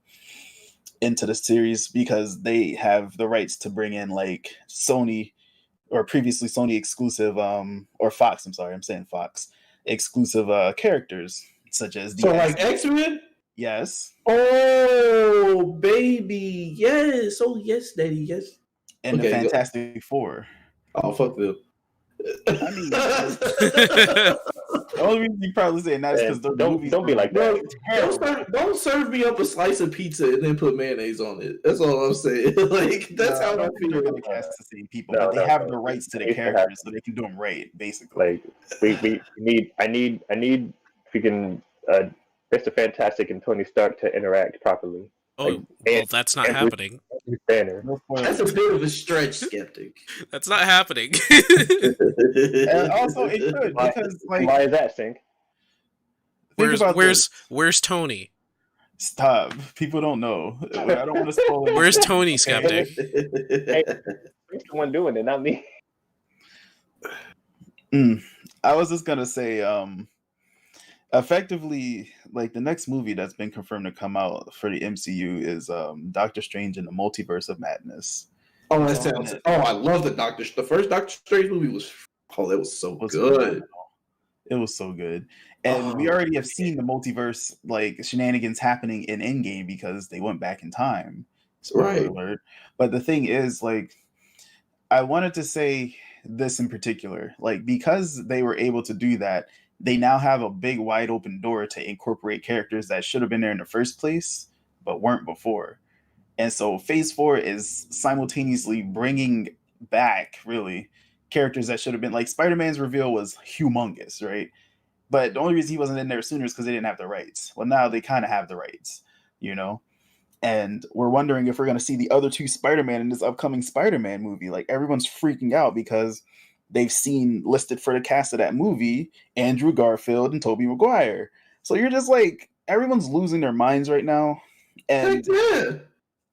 series, because they have the rights to bring in like Sony or previously Sony exclusive or Fox, I'm sorry, I'm saying Fox exclusive characters such as so like X-Men. Yes. Oh baby, yes. Oh yes, daddy, yes. And the Fantastic Four. Oh fuck them. I mean, the only reason you probably saying that is because don't be like that. Don't serve me up a slice of pizza and then put mayonnaise on it. That's all I'm saying. Like that's how I feel. They're going to cast the same people, but they have the rights to the characters, so they can do them right, basically. Like I need if you can Mr. Fantastic and Tony Stark to interact properly. Oh, well, that's not happening. That's a bit of a stretch, skeptic. That's not happening. And also, it could, because like, why is that, Sink? Where's Tony? Stop. People don't know. I don't want to spoil it. Where's Tony, skeptic? Hey, he's the one doing it, not me. I was just gonna say, effectively, like the next movie that's been confirmed to come out for the MCU is Doctor Strange in the Multiverse of Madness. Oh, that sounds. Oh, I love the first Doctor Strange movie was. Oh, that was so good. It was so good, and we already have seen the multiverse like shenanigans happening in Endgame because they went back in time. Spoiler alert. But the thing is, like, I wanted to say this in particular, like, because they were able to do that, they now have a big wide open door to incorporate characters that should have been there in the first place but weren't before. And so phase 4 is simultaneously bringing back really characters that should have been, like, Spider-Man's reveal was humongous, right? But the only reason he wasn't in there sooner is because they didn't have the rights. Well, now they kind of have the rights, you know? And we're wondering if we're going to see the other two Spider-Man in this upcoming Spider-Man movie. Like, everyone's freaking out because they've seen listed for the cast of that movie Andrew Garfield and Tobey Maguire. So you're just like, everyone's losing their minds right now. And yeah.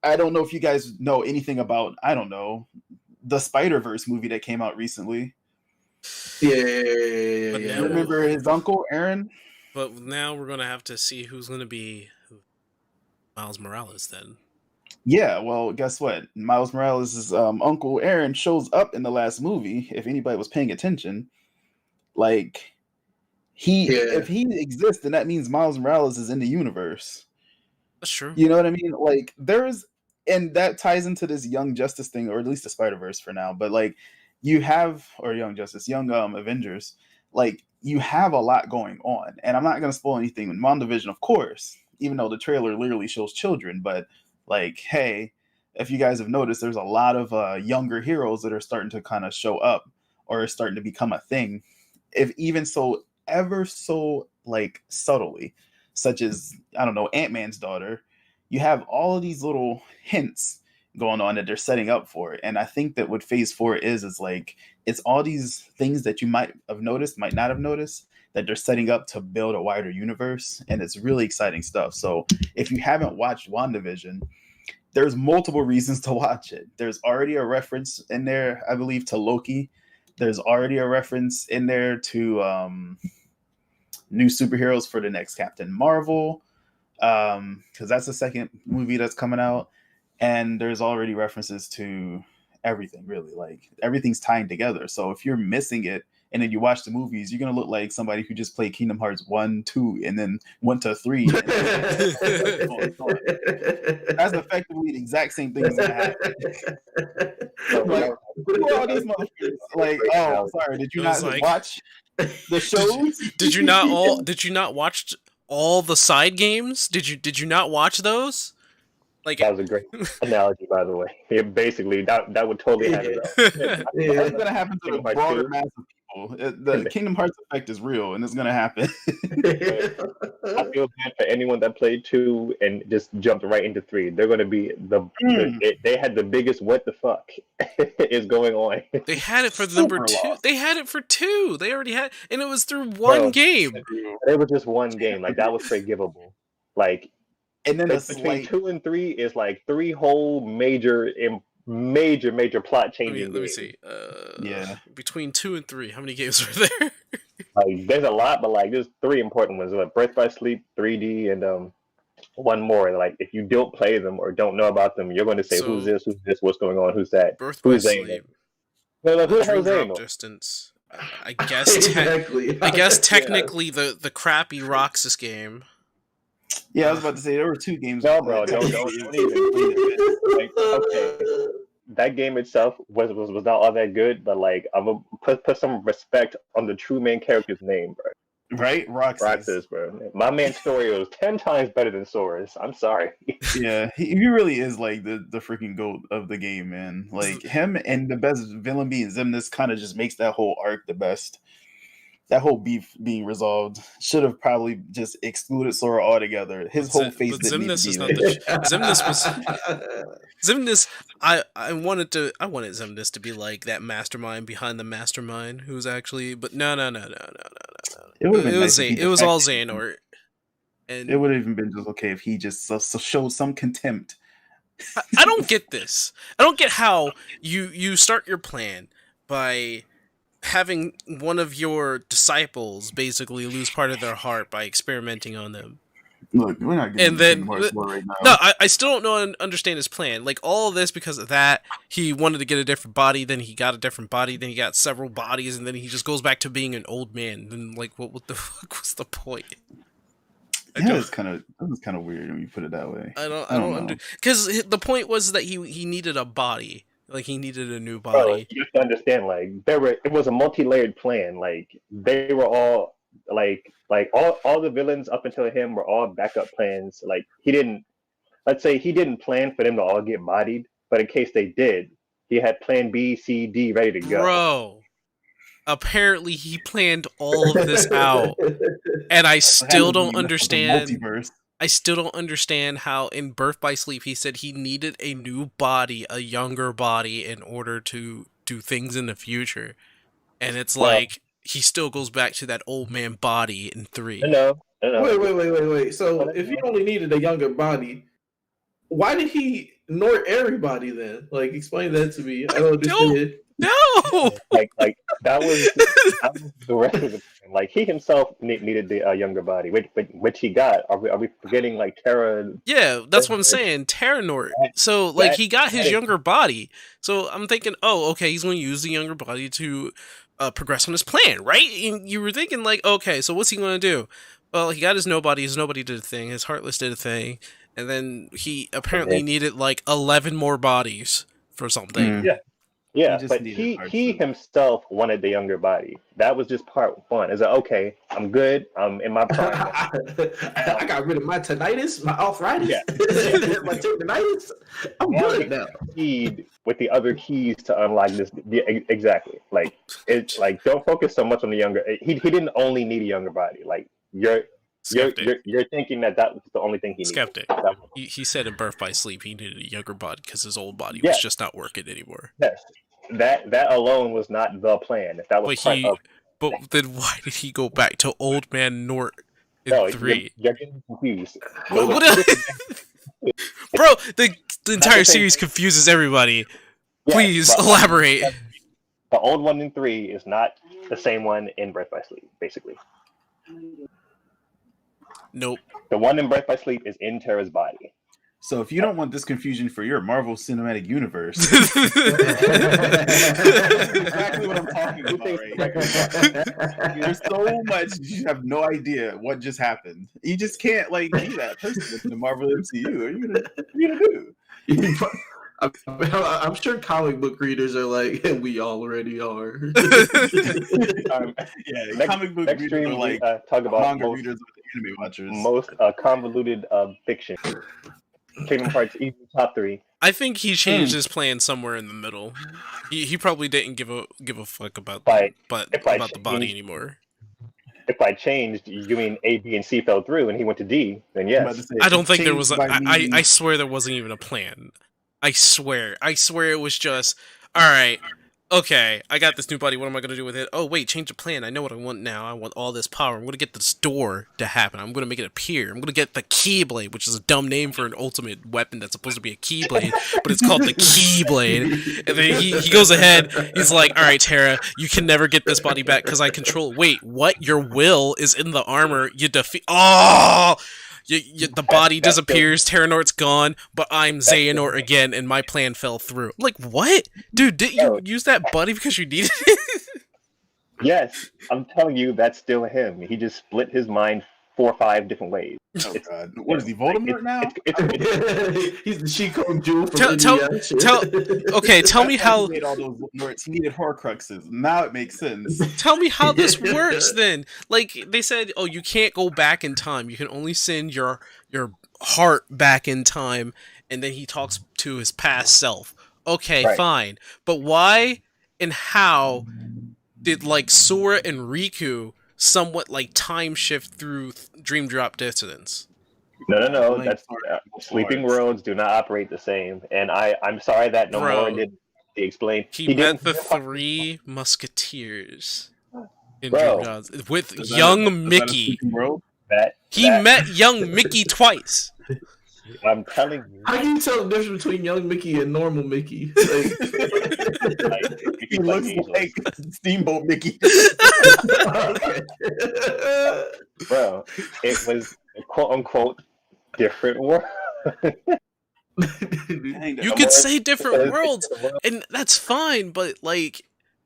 I don't know if you guys know anything about, I don't know, the Spider-Verse movie that came out recently. Yeah. now- Remember his uncle, Aaron? But now we're gonna have to see who's gonna be Miles Morales then. Yeah, well, guess what? Miles Morales' uncle Aaron shows up in the last movie. If anybody was paying attention, like if he exists, then that means Miles Morales is in the universe. That's true. You know what I mean? Like, and that ties into this Young Justice thing, or at least the Spider-Verse for now. But like, you have, or Young Justice, Young Avengers. Like, you have a lot going on, and I'm not going to spoil anything in WandaVision, of course, even though the trailer literally shows children. But like, hey, if you guys have noticed, there's a lot of younger heroes that are starting to kind of show up or are starting to become a thing, if even so ever so like subtly, such as, I don't know, Ant-Man's daughter. You have all of these little hints going on that they're setting up for it. And I think that what Phase 4 is like, it's all these things that you might have noticed, might not have noticed, that they're setting up to build a wider universe. And it's really exciting stuff. So if you haven't watched WandaVision, there's multiple reasons to watch it. There's already a reference in there, I believe, to Loki. There's already a reference in there to new superheroes for the next Captain Marvel, because that's the second movie that's coming out. And there's already references to everything, really. Like, everything's tying together. So if you're missing it and then you watch the movies, you're going to look like somebody who just played Kingdom Hearts 1, 2, and then went to 3. That's effectively the exact same thing that's going to happen. Like, who are all these motherfuckers? Like, oh, sorry, did you not watch the shows? Did you not watch all the side games? Did you not watch those? Like, that was a great analogy, by the way. It basically, that would totally have it. That's going to happen to the broader mass of people. The Kingdom Hearts effect is real, and it's going to happen. I feel bad for anyone that played 2 and just jumped right into 3. They're going to be they had the biggest what the fuck is going on. They had it for number 2. They had it for 2. They already had, and it was through one game. It was just one game. Like, that was forgivable. Like, and then between 2 and 3 is like 3 whole major plot changing. Let me see. Between 2 and 3, how many games were there? Like, there's a lot, but like, there's 3 important ones: like Birth by Sleep, 3D, and one more. And like, if you don't play them or don't know about them, you're going to say, "Who's this? Who's this? What's going on? Who's that?" Birth by Sleep. Who the hell's Drop Distance. I guess. Exactly. I guess technically the crappy Roxas game. Yeah, I was about to say there were 2 games. No, bro, don't even. Like, okay, that game itself was not all that good, but like, I'm gonna put some respect on the true main character's name, bro. Right, Roxas, bro. My man's story was 10 times better than Sora's. I'm sorry. Yeah, he really is like the freaking GOAT of the game, man. Like, him and the best villain being Xemnas kind of just makes that whole arc the best. That whole beef being resolved. Should have probably just excluded Sora altogether. His whole face didn't need to be there. Xemnas. I wanted Xemnas to be like that mastermind behind the mastermind, who's actually. But no. It was all Xehanort. And it would have even been just okay if he just showed some contempt. I don't get this. I don't get how you start your plan by having one of your disciples basically lose part of their heart by experimenting on them. Look, we're not getting right now. No, I still don't understand his plan. Like, all of this because of that, he wanted to get a different body, then he got a different body, then he got several bodies, and then he just goes back to being an old man. Then, like, what the fuck was the point? Yeah, that was kind of weird when you put it that way. I don't know. Because the point was that he needed a body. Like, he needed a new body. Bro, you have to understand, like, it was a multi-layered plan. Like, they were all like all the villains up until him were all backup plans. Like, he didn't plan for them to all get bodied, but in case they did, he had plan B, C, D ready to go. Bro, apparently he planned all of this out, and I still don't understand. I still don't understand how in Birth by Sleep he said he needed a new body, a younger body, in order to do things in the future. And it's Well, like he still goes back to that old man body in 3. no. Wait. So if he only needed a younger body, why did he nort everybody then? Like, explain that to me. I don't understand. No! like that was the rest of the plan. Like he himself needed the younger body, which he got. Are we forgetting like Terra? Yeah, that's what I'm saying. Terranort. So, like, he got his younger body. So I'm thinking, oh, okay, he's going to use the younger body to progress on his plan, right? And you were thinking, like, okay, so what's he going to do? Well, he got his nobody. His nobody did a thing. His Heartless did a thing. And then he apparently needed, like, 11 more bodies for something. Yeah, but he himself wanted the younger body. That was just part one. Is like, okay, I'm good. I'm in my prime. I got rid of my tinnitus, my arthritis, my tendonitis. I'm good now. With the other keys to unlock this, exactly. Like it's like don't focus so much on the younger. He didn't only need a younger body. Like you're thinking that was the only thing he needed. Skeptic. He said in Birth by Sleep he needed a younger body because his old body was just not working anymore. Yes. That alone was not the plan. If that was but then why did he go back to Old Man Nort in 3? You're getting confused. Bro, the entire series confuses everybody. Please elaborate. The old one in 3 is not the same one in Birth by Sleep, basically. Nope. The one in Birth by Sleep is in Terra's body. So if you don't want this confusion for your Marvel Cinematic Universe, exactly what I'm talking about right here. There's so much you have no idea what just happened. You just can't like be that person in the Marvel MCU. What are you gonna do? I'm sure comic book readers are like, we already are. Comic book readers are like talk about manga readers with anime watchers. Most convoluted fiction. Kingdom Hearts easy top 3. I think he changed his plan somewhere in the middle. He probably didn't give a fuck about the body anymore. If I changed, you mean A, B, and C fell through, and he went to D? Then yes. I don't think there was. I swear there wasn't even a plan. I swear it was just all right. Okay, I got this new body. What am I going to do with it? Oh, wait, change the plan. I know what I want now. I want all this power. I'm going to get this door to happen. I'm going to make it appear. I'm going to get the Keyblade, which is a dumb name for an ultimate weapon that's supposed to be a Keyblade, but it's called the Keyblade. And then he goes ahead. He's like, all right, Terra, you can never get this body back because I control it. Wait, what? Your will is in the armor. You defeat... Oh! The body disappears, Terranort's gone, but I'm Xehanort again, and my plan fell through. Like, what? Dude, didn't you use that body because you needed it? Yes, I'm telling you, that's still him. He just split his mind 4 or 5 different ways. Oh, God. What is he, Voldemort now? He's the Chico Jewel from India. Okay, tell me how... He made all those Norts. He needed Horcruxes. Now it makes sense. Tell me how this works, then. Like, they said, oh, you can't go back in time. You can only send your heart back in time, and then he talks to his past self. Okay, fine. But why and how did, like, Sora and Riku somewhat like time shift through dream drop dissonance? No. That's sleeping worlds do not operate the same, and I'm sorry that Nomura didn't explain. He met the 3 Musketeers in Dream Gods with young Mickey. He met young Mickey twice. I'm telling you. How can you tell the difference between young Mickey and normal Mickey? He looks like Steamboat Mickey. Bro, it was a quote-unquote different world. You could say different worlds, and that's fine, but, like,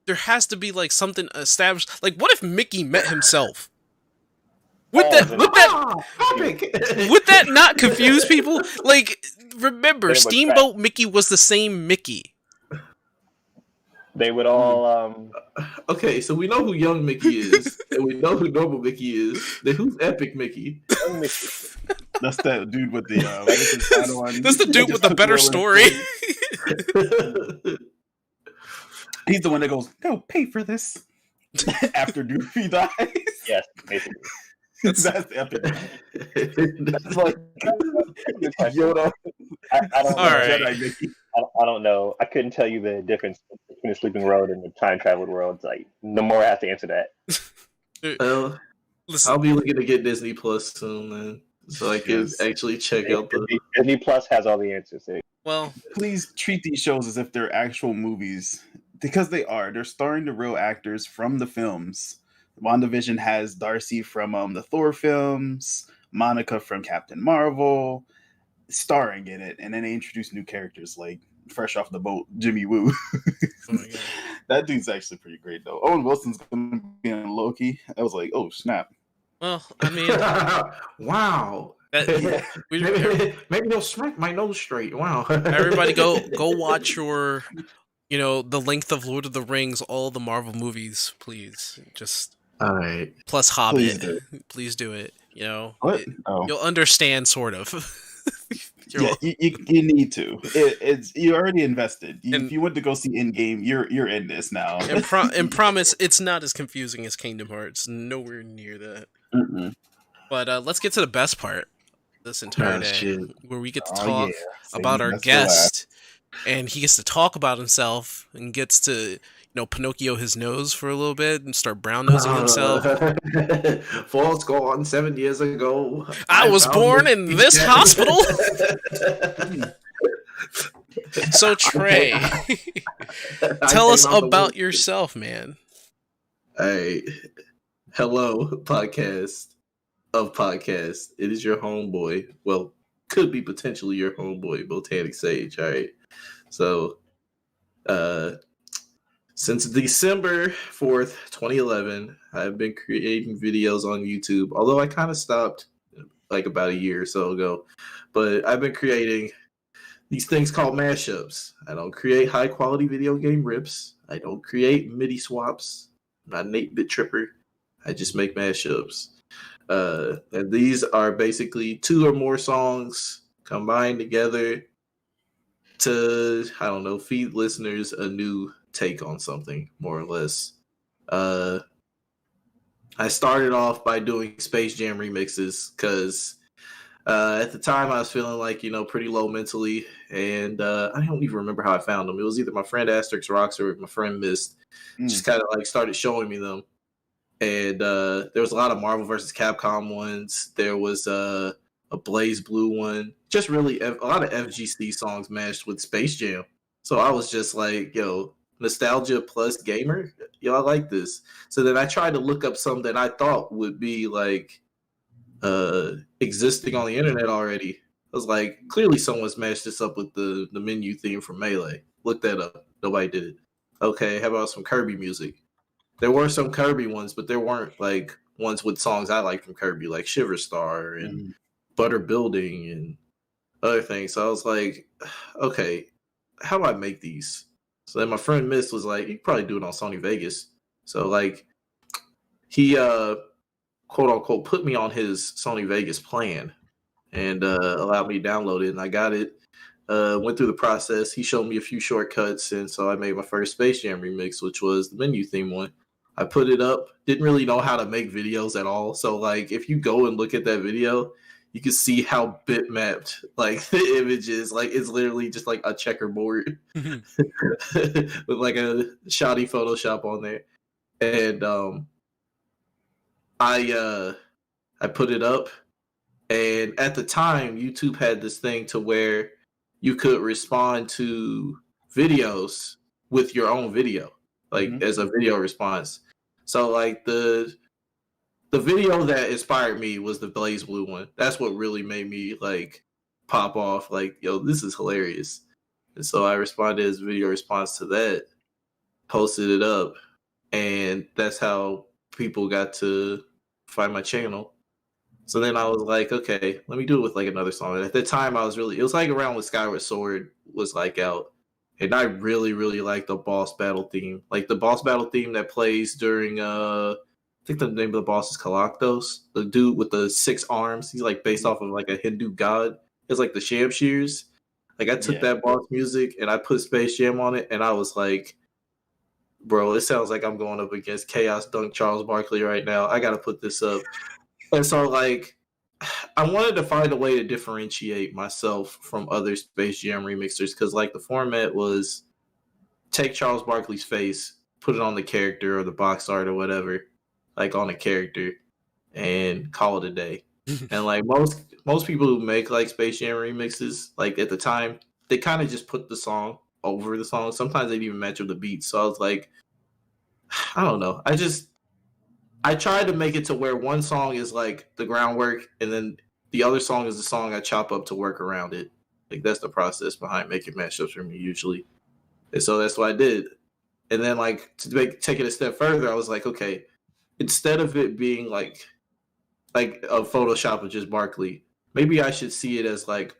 there has to be, like, something established. Like, what if Mickey met himself? Would that not confuse people? Like, remember, Steamboat Mickey was the same Mickey. They would all, Okay, so we know who young Mickey is, and we know who normal Mickey is. Then who's epic Mickey? That's that dude with the... That's the dude with the better story. He's the one that goes, no, pay for this. After Doofy dies. Yes, basically. That's epic. That's like Good question. Yoda. I don't All know. right. Jedi Mickey. I don't know. I couldn't tell you the difference between the sleeping world and the time traveled world. Like, no more I have to answer that. Well, Listen, I'll be looking to get Disney Plus soon, man, so I can Yes. actually check out the. Disney Plus has all the answers. well, Please treat these shows as if they're actual movies because they are. They're starring the real actors from the films. WandaVision has Darcy from the Thor films, Monica from Captain Marvel, starring in it, and then they introduce new characters like fresh off the boat, Jimmy Woo. oh my God. That dude's actually pretty great though. Owen Wilson's gonna be in Loki. I was like, oh snap. Well, I mean, Wow. that, we, Maybe they'll smack my nose straight. Wow. everybody go watch your, the length of Lord of the Rings, all the Marvel movies, please. Just All right. plus Please Hobbit. do. Please do it. What? Oh. You'll understand sort of. Yeah, you need to. It's you already invested. And- If you went to go see Endgame, you're in this now. and promise it's not as confusing as Kingdom Hearts. Nowhere near that. Mm-mm. But let's get to the best part of this entire Oh, day, shit. where we get to Oh, talk yeah. Save about the our best for last. guest, and he gets to talk about himself and gets to Pinocchio his nose for a little bit and start brown nosing himself. False gone 7 years ago. I was found born the in this cat. hospital. So Trey, tell us about yourself, man. Hey, hello, podcast of podcasts. It is your homeboy. Well, could be potentially your homeboy, BotanicSage. All right. So, since December 4th, 2011, I've been creating videos on YouTube. Although I kind of stopped like about a year or so ago, but I've been creating these things called mashups. I don't create high quality video game rips. I don't create MIDI swaps. I'm not an 8-bit tripper. I just make mashups. And these are basically 2 or more songs combined together to, I don't know, feed listeners a new take on something, more or less. I started off by doing Space Jam remixes because at the time I was feeling like, pretty low mentally, and I don't even remember how I found them. It was either my friend Asterix Rocks or my friend Mist. Just kind of like started showing me them. And there was a lot of Marvel vs. Capcom ones. There was a Blaze Blue one. Just really a lot of FGC songs mashed with Space Jam. So I was just like, nostalgia plus gamer. I like this. So then I tried to look up some that I thought would be like existing on the internet already. I was like, clearly someone's mashed this up with the menu theme from Melee. Look that up. Nobody did it. Okay, how about some Kirby music? There were some Kirby ones, but there weren't like ones with songs I like from Kirby, like Shiver Star and Butter Building and other things. So I was like, okay, how do I make these? So then my friend Mist was like, you could probably do it on Sony Vegas. So like he quote unquote put me on his Sony Vegas plan and allowed me to download it, and I got it. Went through the process. He showed me a few shortcuts, and so I made my first Space Jam remix, which was the menu theme one. I put it up. Didn't really know how to make videos at all. So like if you go and look at that video, you can see how bitmapped like the image is. Like it's literally just like a checkerboard with like a shoddy Photoshop on there. And I put it up, and at the time YouTube had this thing to where you could respond to videos with your own video, like as a video response. So like the video that inspired me was the Blaze Blue one. That's what really made me like pop off, like, this is hilarious. And so I responded as a video response to that, posted it up, and that's how people got to find my channel. So then I was like, okay, let me do it with like another song. And at the time it was like around when Skyward Sword was like out. And I really, really like the boss battle theme. Like the boss battle theme that plays during I think the name of the boss is Kalaktos, the dude with the 6 arms. He's like based off of like a Hindu god. It's like the Shamshears. Like I took that boss music and I put Space Jam on it, and I was like, bro, it sounds like I'm going up against Chaos Dunk Charles Barkley right now. I gotta put this up. And so like I wanted to find a way to differentiate myself from other Space Jam remixers because like the format was take Charles Barkley's face, put it on the character or the box art or whatever, like on a character, and call it a day. And like most people who make like Space Jam remixes, like at the time, they kind of just put the song over the song. Sometimes they'd even match with the beat. So I was like, I don't know. I tried to make it to where one song is like the groundwork, and then the other song is the song I chop up to work around it. Like that's the process behind making mashups for me usually. And so that's what I did. And then like take it a step further, I was like, okay, instead of it being like a Photoshop of just Barkley, maybe I should see it as like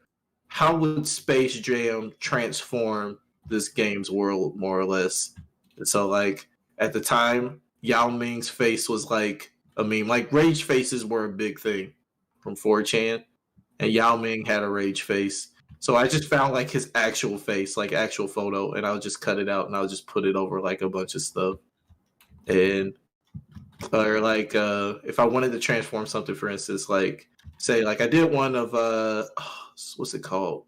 how would Space Jam transform this game's world more or less. And so like at the time, Yao Ming's face was like a meme. Like rage faces were a big thing from 4chan, and Yao Ming had a rage face. So I just found like his actual face, like actual photo, and I would just cut it out and I would just put it over like a bunch of stuff. And or like if I wanted to transform something, for instance, like say like I did one of what's it called?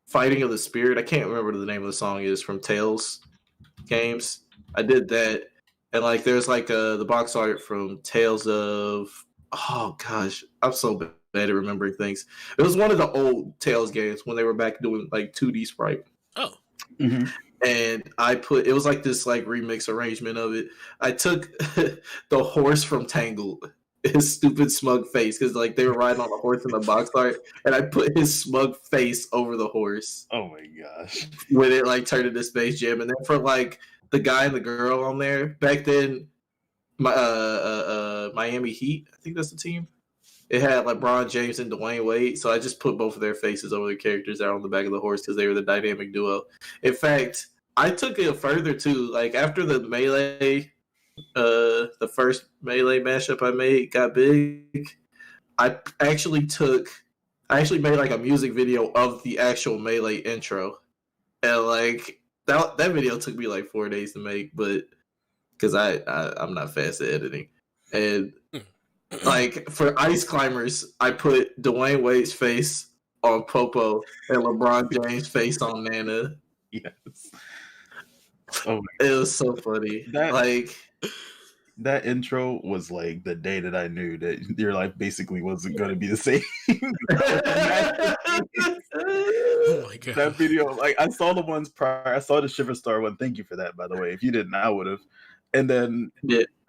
Fighting of the Spirit. I can't remember what the name of the song is from Tales games. I did that, and like there's like the box art from Tales of oh gosh, I'm so bad at remembering things. It was one of the old Tales games when they were back doing like 2D sprite. Oh. Mm-hmm. And I put it was like this like remix arrangement of it. I took the horse from Tangled, his stupid smug face, because like they were riding on the horse in the box art, and I put his smug face over the horse. Oh my gosh! When it like turned into Space Jam, and then for like the guy and the girl on there back then, Miami Heat, I think that's the team. It had LeBron James and Dwayne Wade, so I just put both of their faces over the characters that are on the back of the horse because they were the dynamic duo. In fact, I took it further too. Like after the Melee, the first Melee mashup I made got big, I actually made like a music video of the actual Melee intro, and like that video took me like 4 days to make, but because I'm not fast at editing, and like for Ice Climbers, I put Dwayne Wade's face on Popo and LeBron James' face on Nana. Yes. Oh, it was so funny. That intro was like the day that I knew that your life basically wasn't going to be the same. Oh my god! That video, like I saw the ones prior. I saw the Shiver Star one. Thank you for that, by the way. If you didn't, I would have. And then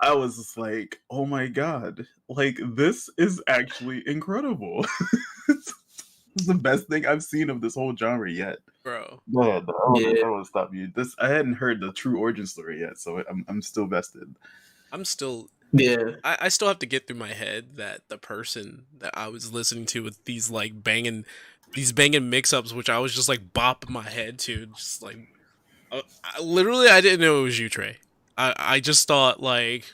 I was just like, oh my god, like this is actually incredible. It's the best thing I've seen of this whole genre yet. Bro. I want to stop you. I hadn't heard the true origin story yet, so I'm still vested. I'm still Yeah. I still have to get through my head that the person that I was listening to with these like banging mix-ups, which I was just like bopping my head to, just like literally I didn't know it was you, Trey. I just thought like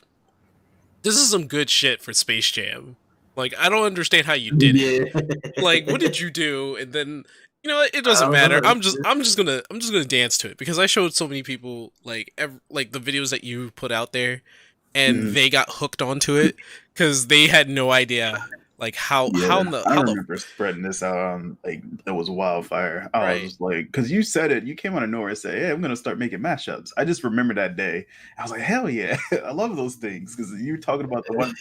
this is some good shit for Space Jam. Like I don't understand how you did it. Like what did you do? And then you know it doesn't matter. I'm just gonna dance to it because I showed so many people like the videos that you put out there, and they got hooked onto it because they had no idea like I remember spreading this out on like it was wildfire. I was just like, because you said it, you came out of nowhere and said, "Hey, I'm gonna start making mashups." I just remember that day. I was like, "Hell yeah, I love those things," because you were talking about the one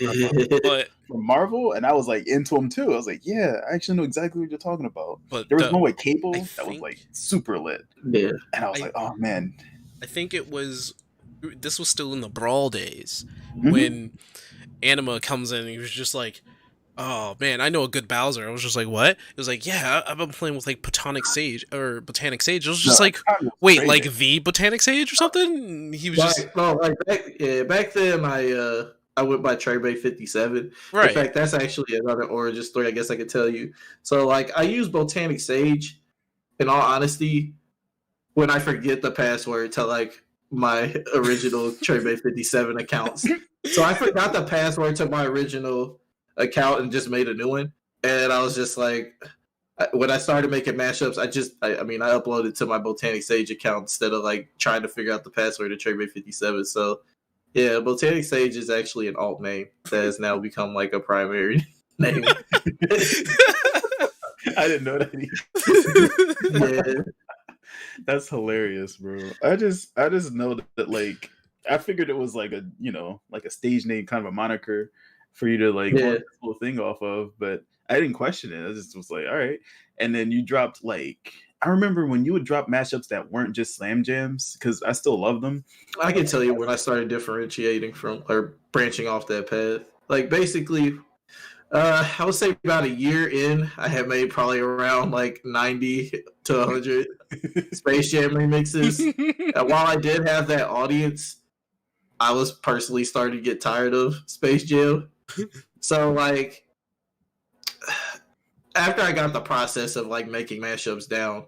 from Marvel, and I was like into them too. I was like, "Yeah, I actually know exactly what you're talking about." But there was one with Cable that was like super lit. Yeah, and I was like, "Oh man." I think this was still in the Brawl days when Anima comes in and he was just like, "Oh man, I know a good Bowser." I was just like, "What?" It was like, "Yeah, I've been playing with like BotanicSage or BotanicSage." I was just like, "Wait, crazy. Like the BotanicSage or something?" He was back then I went by TreyBay57. Right. In fact, that's actually another origin story I guess I could tell you. So like I use BotanicSage in all honesty when I forget the password to like my original TreyBay57 accounts. So I forgot the password to my original account and just made a new one. And I was just like, when I started making mashups, I uploaded to my BotanicSage account instead of like trying to figure out the password to TreyBay57. So Yeah, BotanicSage is actually an alt name that has now become like a primary name. I didn't know that. Yeah, That's hilarious, bro. I just know that like I figured it was like a like a stage name, kind of a moniker for you to like yeah. launch this whole thing off of, but I didn't question it. I just was like, all right. And then you dropped like I remember when you would drop mashups that weren't just slam jams because I still love them. I can tell you when I started differentiating from or branching off that path. Like basically, I would say about a year in, I had made probably around like 90 to 100 Space Jam remixes. And while I did have that audience, I was personally starting to get tired of Space Jam. So like after I got the process of like making mashups down,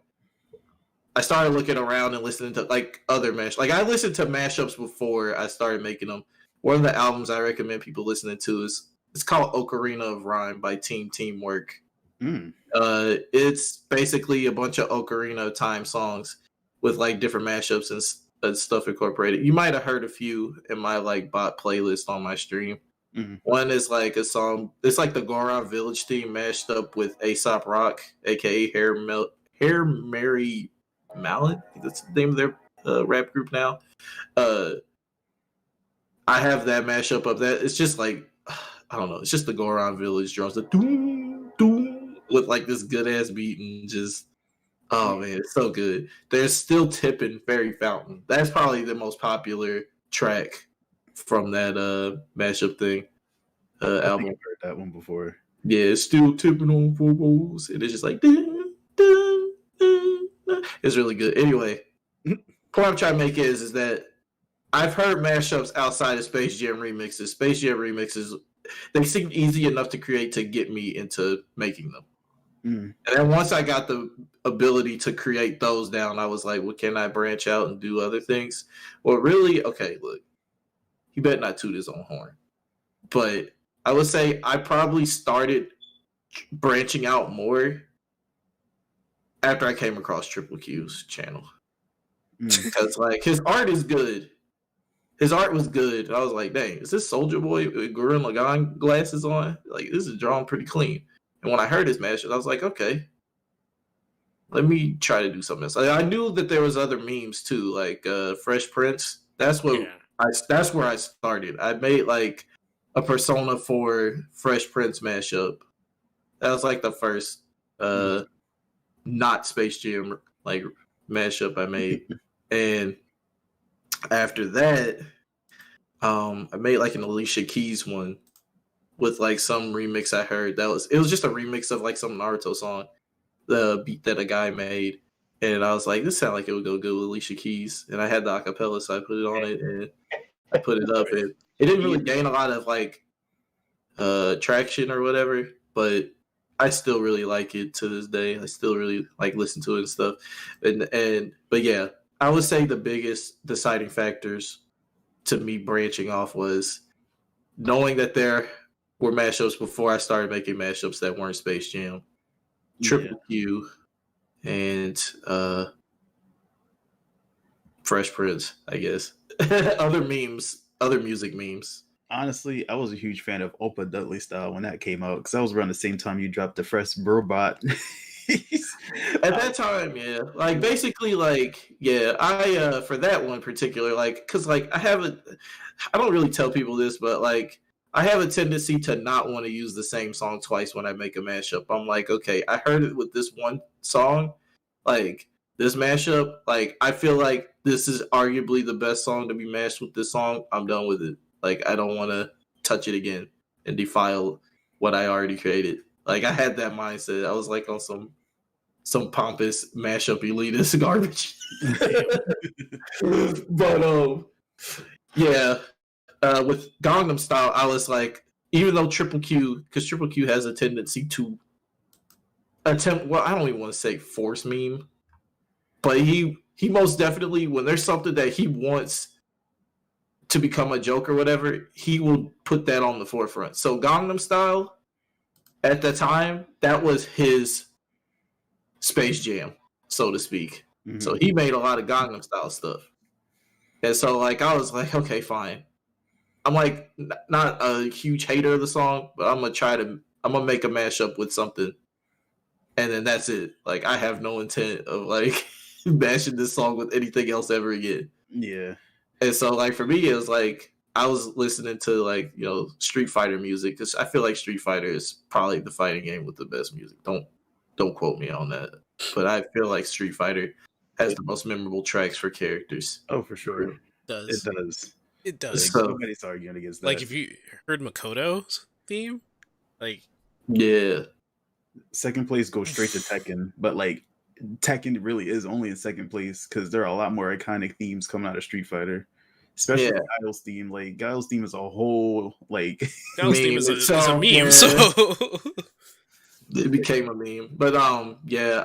I started looking around and listening to like other mashups. Like I listened to mashups before I started making them. One of the albums I recommend people listening to is it's called Ocarina of Rhyme by Team Teamwork. Mm. It's basically a bunch of Ocarina of Time songs with like different mashups and stuff incorporated. You might have heard a few in my like bot playlist on my stream. Mhm. One is like a song. It's like the Goron Village theme mashed up with Aesop Rock, aka Hair Mary Mallet. That's the name of their rap group now. I have that mashup of that. It's just like I don't know. It's just the Goron Village drums, the doom doom with like this good ass beat and just oh man, it's so good. There's still tipping Fairy Fountain. That's probably the most popular track from that mashup thing I think album. I've heard that one before. Yeah, it's still tipping on four balls. And it's just like dun, dun, dun, dun. It's really good. Anyway, what I'm trying to make is that I've heard mashups outside of Space Jam remixes. Space Jam remixes, they seem easy enough to create to get me into making them. Mm. And then once I got the ability to create those down, I was like, well, can I branch out and do other things? Well, really, okay, look, he better not toot his own horn. But I would say I probably started branching out more after I came across Triple Q's channel. Because like his art is good. His art was good. I was like, dang, is this Soldier Boy with Gurren Lagann glasses on? Like, this is drawn pretty clean. And when I heard his mashup, I was like, okay, let me try to do something else. I knew that there was other memes too, like Fresh Prince. That's what that's where I started. I made like a Persona 4 Fresh Prince mashup. That was like the first not Space Jam like mashup I made. And after that, I made like an Alicia Keys one with like some remix I heard. It was just a remix of like some Naruto song, the beat that a guy made. And I was like, this sounds like it would go good with Alicia Keys. And I had the acapella, so I put it on it and I put it up. And it didn't really gain a lot of like traction or whatever, but I still really like it to this day. I still really like listen to it and stuff. But yeah, I would say the biggest deciding factors to me branching off was knowing that there were mashups before I started making mashups that weren't Space Jam, Triple Q, and Fresh Prince, I guess. Other memes, other music memes. Honestly, I was a huge fan of Opa Dudley Style when that came out because that was around the same time you dropped the Fresh Robot. At that time, yeah, like basically, like yeah, I for that one in particular, like because like I don't really tell people this, but like I have a tendency to not want to use the same song twice when I make a mashup. I'm like, okay, I heard it with this one song, like this mashup, like I feel like this is arguably the best song to be mashed with this song. I'm done with it. Like I don't want to touch it again and defile what I already created. Like I had that mindset. I was like on some pompous mashup elitist garbage. But yeah, with Gangnam Style, I was like, even though because Triple Q has a tendency to attempt, well, I don't even want to say force meme, but he most definitely, when there's something that he wants to become a joke or whatever, he will put that on the forefront. So Gangnam Style, at the time, that was his Space Jam, so to speak. Mm-hmm. So he made a lot of Gangnam Style stuff. And so like I was like, okay, fine. I'm like not a huge hater of the song, but I'm gonna make a mashup with something, and then that's it. Like I have no intent of like mashing this song with anything else ever again. Yeah. And so like for me, it was like I was listening to like Street Fighter music because I feel like Street Fighter is probably the fighting game with the best music. Don't quote me on that, but I feel like Street Fighter has the most memorable tracks for characters. Oh, for sure. It does. It does. It does. So- Nobody's arguing against that. Like if you heard Makoto's theme, like Yeah, Second place goes straight to Tekken, but like Tekken really is only in second place because there are a lot more iconic themes coming out of Street Fighter, especially Yeah. Guile's theme. Like Guile's theme is a whole like Guile's theme Meme is a itself, meme. yeah. So it became a meme. But yeah,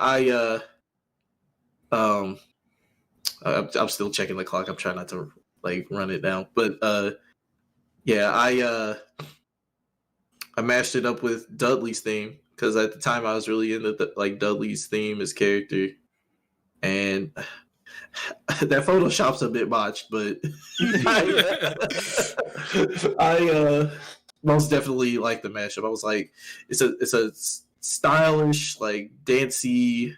I'm still checking the clock. I'm trying not to like run it down. But yeah, I mashed it up with Dudley's theme because at the time I was really into like Dudley's theme as character, and that Photoshop's a bit botched, but I most definitely like the mashup. I was like, it's a stylish, like dancey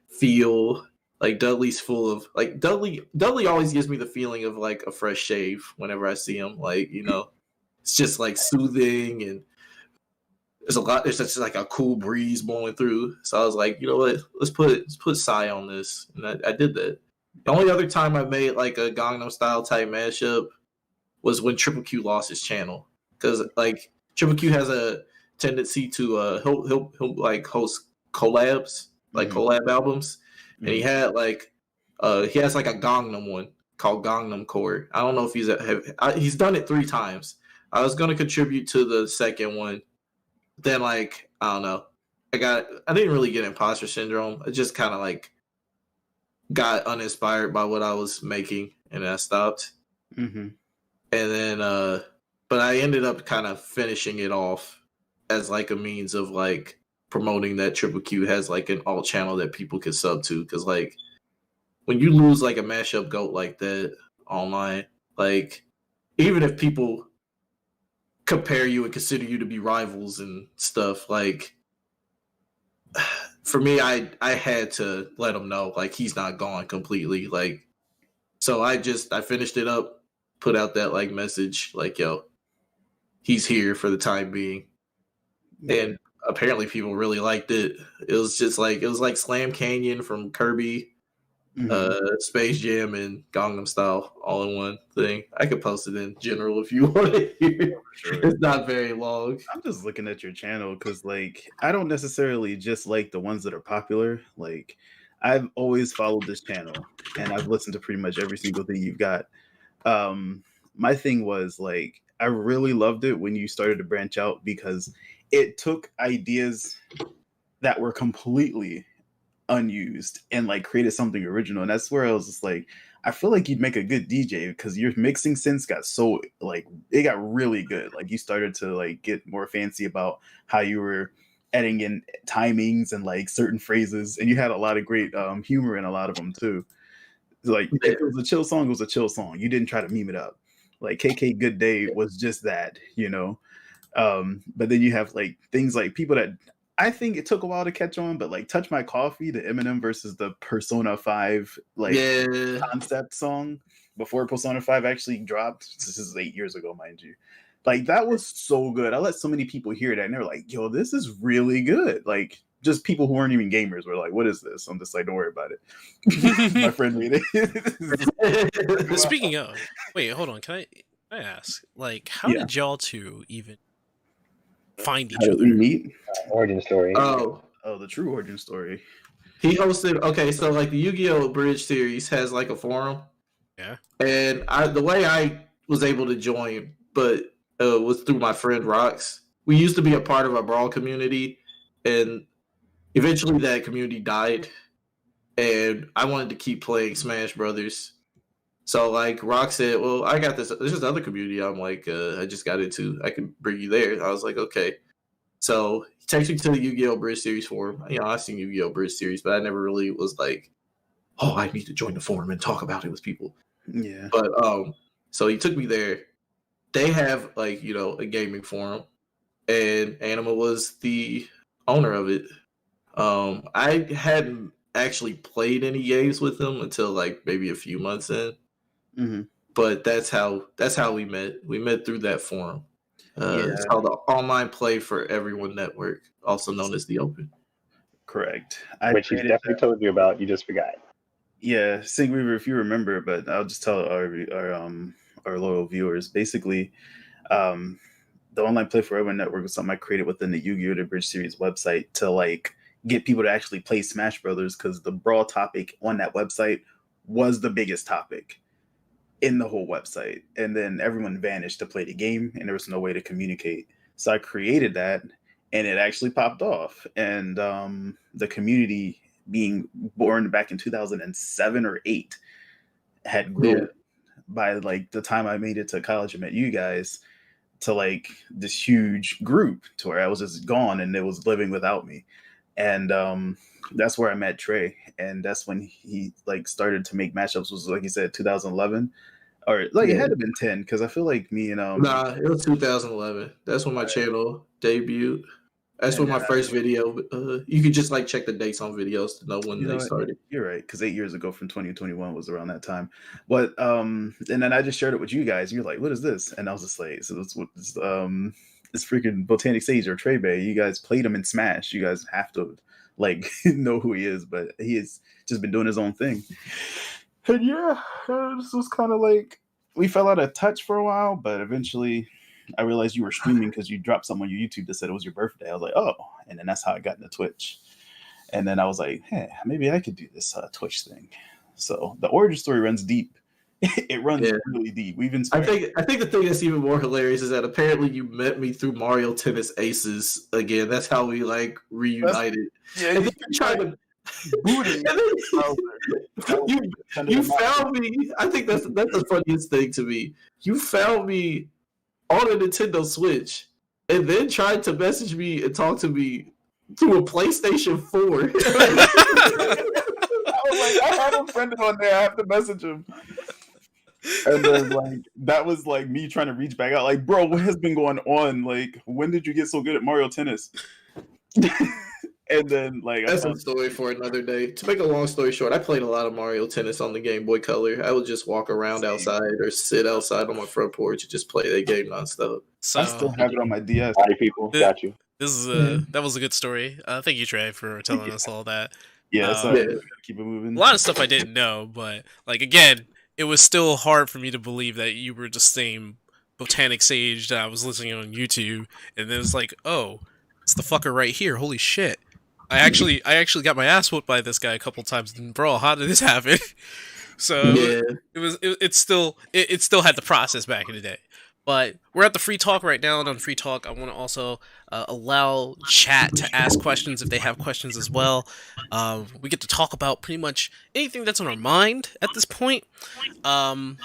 feel. Like Dudley's full of like Dudley always gives me the feeling of like a fresh shave whenever I see him. Like, it's just like soothing, and there's just like a cool breeze blowing through. So I was like, you know what, let's put Psy on this. And I did that. The only other time I made like a Gangnam Style type mashup was when Triple Q lost his channel. Because like Triple Q has a tendency to he'll like host collabs, like collab albums. And he had like he has like a Gangnam one called Gangnam Core. I don't know if he's done it 3 times. I was gonna contribute to the second one. Then like I don't know. I didn't really get imposter syndrome. I just kind of like got uninspired by what I was making, and I stopped. Mm-hmm. And then but I ended up kind of finishing it off as like a means of like promoting that Triple Q has like an alt channel that people can sub to, because like when you lose like a mashup goat like that online, like even if people compare you and consider you to be rivals and stuff, like for me, I had to let him know like he's not gone completely. Like so I finished it up, put out that like message like, yo, he's here for the time being. And apparently people really liked it. It was like Slam Canyon from Kirby, Space Jam, and Gangnam Style all in one thing. I could post it in general if you want to hear. Sure. It's not very long. I'm just looking at your channel because like I don't necessarily just like the ones that are popular. Like I've always followed this channel and I've listened to pretty much every single thing you've got. My thing was like I really loved it when you started to branch out because it took ideas that were completely unused and like created something original. And that's where I was just like, I feel like you'd make a good DJ because your mixing sense got so like it got really good. Like you started to like get more fancy about how you were adding in timings and like certain phrases, and you had a lot of great humor in a lot of them too. Like if it was a chill song, it was a chill song. You didn't try to meme it up. Like KK Good Day was just that, but then you have like things like people that I think it took a while to catch on, but like Touch My Coffee, the Eminem versus the Persona 5 like concept song before Persona 5 actually dropped. This is 8 years ago, mind you. Like that was so good. I let so many people hear that and they're like, yo, this is really good. Like just people who weren't even gamers were like, what is this? I'm just like, don't worry about it. My friend made it. Speaking of, wait, hold on. Can I ask, like, how did y'all two even find each How did other? we meet? Origin story. Oh, the true origin story. He hosted. Okay, so like the Yu-Gi-Oh! Bridge series has like a forum. Yeah. And the way I was able to join, but was through my friend Rox. We used to be a part of a Brawl community, and eventually that community died. And I wanted to keep playing Smash Brothers. So like Rock said, well, I got this. There's this other community I'm like, I just got into. I can bring you there. I was like, okay. So he takes me to the Yu-Gi-Oh! Bridge series forum. I've seen Yu-Gi-Oh! Bridge series, but I never really was like, oh, I need to join the forum and talk about it with people. Yeah. But so he took me there. they have like a gaming forum, and Anima was the owner of it. I hadn't actually played any games with him until like maybe a few months in, Mm-hmm. but that's how we met. We met through that forum. Yeah, It's called the Online Play for Everyone Network, also known as the Open. correct. Which he's definitely told you about. You just forgot. Yeah, Sing Weaver, if you remember, but I'll just tell our loyal viewers. Basically, um, the Online Play for Everyone Network was something I created within the Yu-Gi-Oh! The Bridge series website to like get people to actually play Smash Brothers, because the brawl topic on that website was the biggest topic in the whole website, and then everyone vanished to play the game, and there was no way to communicate. So I created that, and it actually popped off, and the community being born back in 2007 or 8 had grown by like the time I made it to college and met you guys to like this huge group to where I was just gone and it was living without me. And that's where I met Trey, and that's when he like started to make matchups. Was like you said 2011, or like it had to have been 10, because I feel like me and Nah, it was 2011. That's when my channel debuted. That's when my first video. You could just like check the dates on videos to know when they started. You're right, because 8 years ago from 2021 was around that time. But and then I just shared it with you guys. You're like, "What is this?" And I was just like, "So it's freaking BotanicSage or Trey Bay. You guys played him in Smash. You guys have to like know who he is." But he has just been doing his own thing. And yeah, this was kind of like we fell out of touch for a while, but eventually I realized you were streaming because you dropped something on your YouTube that said it was your birthday. I was like, oh, and then that's how I got into Twitch. And then I was like, hey, maybe I could do this Twitch thing. So the origin story runs deep. It runs really deep. We've I think the thing that's even more hilarious is that apparently you met me through Mario Tennis Aces again. That's how we like reunited. And then you tried to booty. You found me. I think that's the funniest thing to me. You found me on a Nintendo Switch and then tried to message me and talk to me through a PlayStation 4. I was like, I have him friended on there. I have to message him. And then like that was like me trying to reach back out. Like, bro, what has been going on? Like, when did you get so good at Mario Tennis? And then like that's a story for another day. To make a long story short, I played a lot of Mario Tennis on the Game Boy Color. I would just walk around outside or sit outside on my front porch and just play that game nonstop. So I still have it on my DS. Body people, got you. This is that was a good story. Thank you, Trey, for telling us all that. Yeah, so gotta keep it moving. A lot of stuff I didn't know, but like again, it was still hard for me to believe that you were the same BotanicSage that I was listening on YouTube, and then it's like, oh, it's the fucker right here. Holy shit! I actually got my ass whooped by this guy a couple times. And bro, how did this happen? So it still had the process back in the day. But we're at the free talk right now, and on free talk, I want to also allow chat to ask questions if they have questions as well. We get to talk about pretty much anything that's on our mind at this point. I'm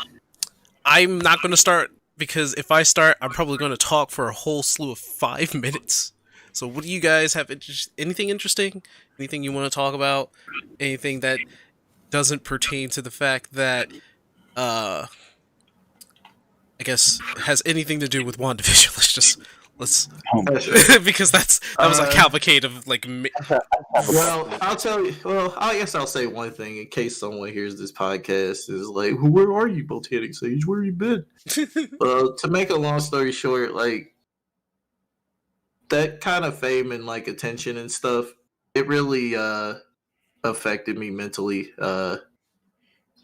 not going to start, because if I start, I'm probably going to talk for a whole slew of 5 minutes. So what do you guys have? Anything interesting? Anything you want to talk about? Anything that doesn't pertain to the fact that, I guess, has anything to do with WandaVision? Let's because that was a cavalcade of like. Well, I'll tell you. Well, I guess I'll say one thing in case someone hears this podcast is like, "Where are you, BotanicSage? Where you been?" To make a long story short, like that kind of fame and like attention and stuff, it really affected me mentally. I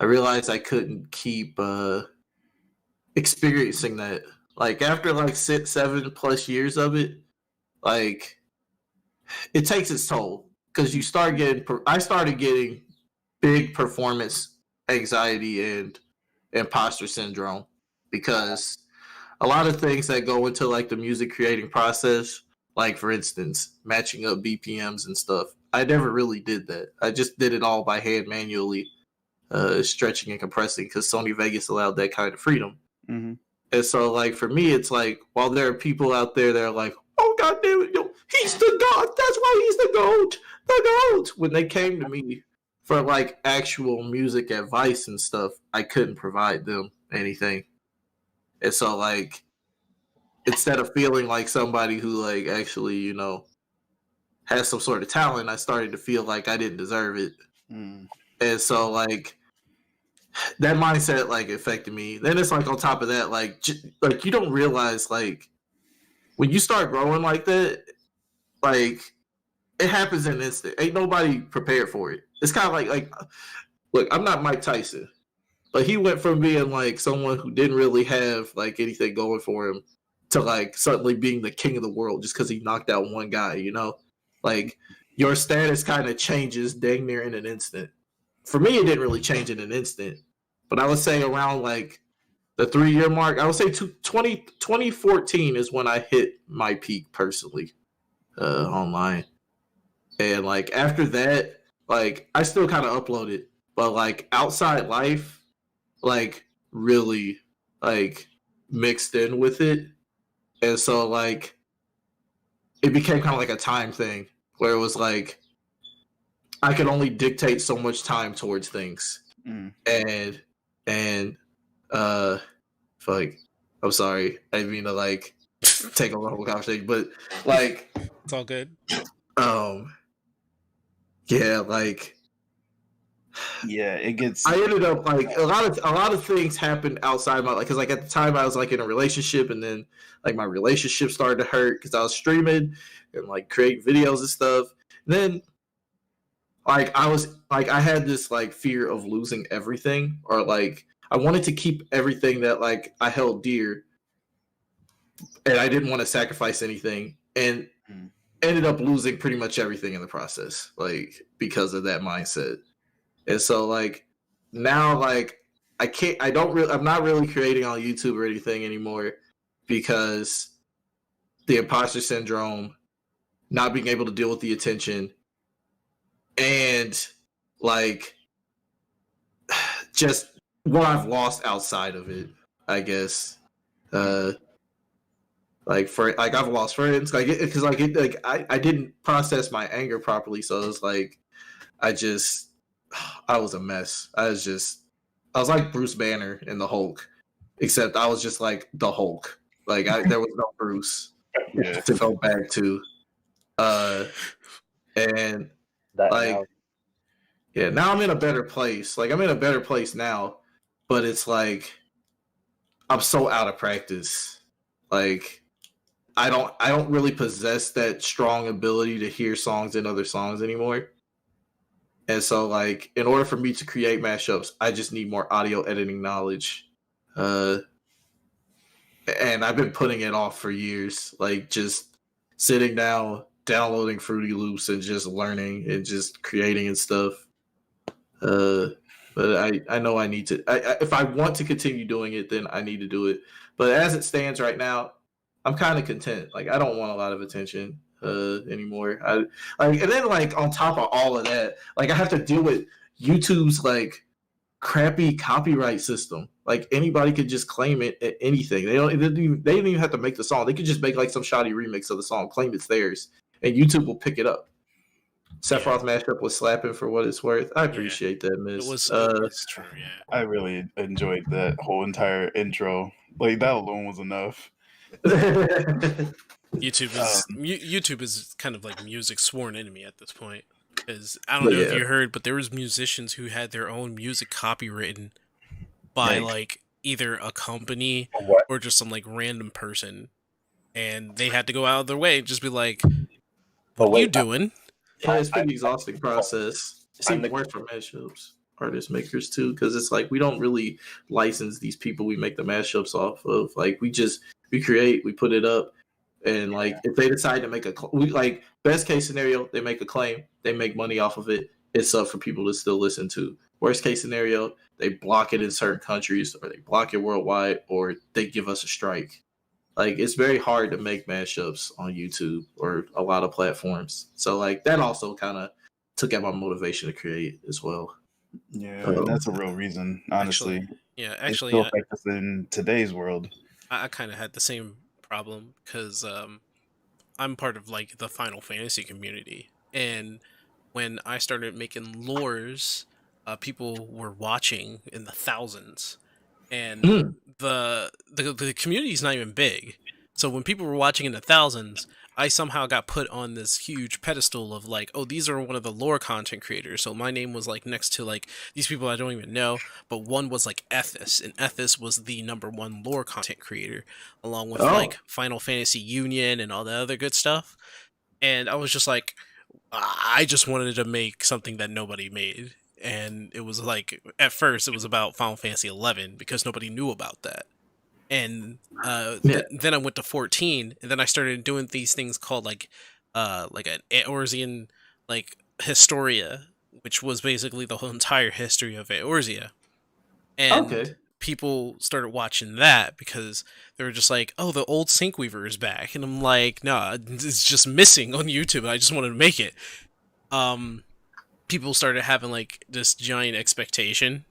realized I couldn't keep experiencing that. Like after like 7+ years of it, like it takes its toll, because you start getting. I started getting big performance anxiety and imposter syndrome, because a lot of things that go into like the music creating process, like for instance matching up BPMs and stuff, I never really did that. I just did it all by hand manually, stretching and compressing, because Sony Vegas allowed that kind of freedom. Mm-hmm. And so, like, for me, it's like, while there are people out there that are like, oh, God damn it, he's the God. That's why he's the GOAT. The GOAT. When they came to me for, like, actual music advice and stuff, I couldn't provide them anything. And so, like, instead of feeling like somebody who like actually, has some sort of talent, I started to feel like I didn't deserve it. Mm. And so like that mindset like affected me. Then it's like on top of that, like like you don't realize like when you start growing like that, like it happens in an instant. Ain't nobody prepared for it. It's kind of like look, I'm not Mike Tyson, but he went from being like someone who didn't really have like anything going for him to like suddenly being the king of the world just because he knocked out one guy. Like your status kind of changes dang near in an instant. For me, it didn't really change in an instant, but I would say around like the 3 year mark, I would say 2014 is when I hit my peak personally online. And like after that, like I still kind of uploaded, but like outside life, like really like mixed in with it. And so like it became kind of like a time thing where it was like I could only dictate so much time towards things. Mm. And like I'm sorry, I didn't mean to like take a whole conversation, but like It's all good. Yeah, like Yeah, it gets. I ended up like a lot of things happened outside my, like, because like at the time I was like in a relationship, and then like my relationship started to hurt because I was streaming and like creating videos and stuff. And then like I had this like fear of losing everything, or like I wanted to keep everything that like I held dear, and I didn't want to sacrifice anything, and ended up losing pretty much everything in the process, like because of that mindset. And so like now like I'm not really creating on YouTube or anything anymore because the imposter syndrome, not being able to deal with the attention, and like just what I've lost outside of it, I guess. Like I've lost friends, like because I didn't process my anger properly, so it was like I was a mess. I was like Bruce Banner in the Hulk, except I was just like the Hulk. Like there was no Bruce to go back to. And That like now, yeah, now I'm in a better place. Like I'm in a better place now, but it's like I'm so out of practice. Like I don't really possess that strong ability to hear songs in other songs anymore. And so, like, in order for me to create mashups, I just need more audio editing knowledge. And I've been putting it off for years, like just sitting down, downloading Fruity Loops, and just learning and just creating and stuff. But I know I need to. If I want to continue doing it, then I need to do it. But as it stands right now, I'm kind of content. Like I don't want a lot of attention anymore. And then like on top of all of that, like I have to deal with YouTube's like crappy copyright system. Like anybody could just claim it at anything. They didn't even have to make the song. They could just make like some shoddy remix of the song, claim it's theirs, and YouTube will pick it up. Sephiroth mashup was slapping for what it's worth. I appreciate that, Miss. It was true, yeah. I really enjoyed that whole entire intro. Like that alone was enough. YouTube is kind of like music's sworn enemy at this point. Because I don't know if you heard, but there was musicians who had their own music copywritten by like either a company or just some like random person, and they had to go out of their way and just be like, "What are you doing?" Yeah, it's pretty exhausting process. It's even worse for mashups, artist makers too, because it's like we don't really license these people we make the mashups off of. Like we create, we put it up, and like if they decide to make like best case scenario, they make a claim, they make money off of it. It's up for people to still listen to. Worst case scenario, they block it in certain countries, or they block it worldwide, or they give us a strike. Like it's very hard to make mashups on YouTube or a lot of platforms. So like that also kind of took out my motivation to create as well. Yeah, that's a real reason, honestly. Actually, it still affects us in today's world. I kind of had the same problem because I'm part of like the Final Fantasy community, and when I started making lores, people were watching in the thousands, and the community is not even big, So when people were watching in the thousands, I somehow got put on this huge pedestal of like, oh, these are one of the lore content creators. So my name was like next to like these people I don't even know, but one was like Ethis, and Ethis was the #1 lore content creator, along with Oh, like Final Fantasy Union and all the other good stuff. And I was just like, I just wanted to make something that nobody made. And it was like, at first, it was about Final Fantasy 11 because nobody knew about that. And yeah. then I went to 14, and then I started doing these things called like an Eorzean like Historia, which was basically the whole entire history of Eorzea. And Okay. people started watching that because they were just like, "Oh, the old Sinkweaver is back," and I'm like, "No, it's just missing on YouTube. I just wanted to make it." Um, People started having like this giant expectation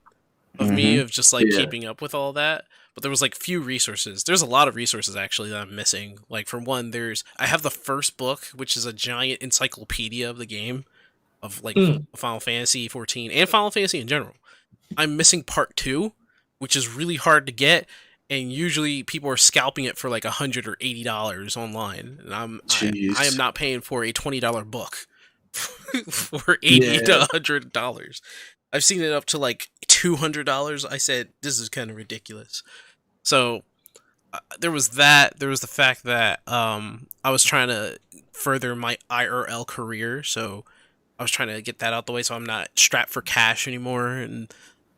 of me Mm-hmm. of just like Yeah. keeping up with all that. But there was like few resources. There's a lot of resources actually that I'm missing. Like for one, I have the first book, which is a giant encyclopedia of the game of like Mm. Final Fantasy 14 and Final Fantasy in general. I'm missing part 2, which is really hard to get, and usually people are scalping it for like $100 or $80 online, and I am Jeez. not paying for a $20 book for $80 Yeah. to $100. I've seen it up to like $200. I said this is kind of ridiculous. So there was that. There was the fact that I was trying to further my IRL career, so I was trying to get that out the way, so I'm not strapped for cash anymore. And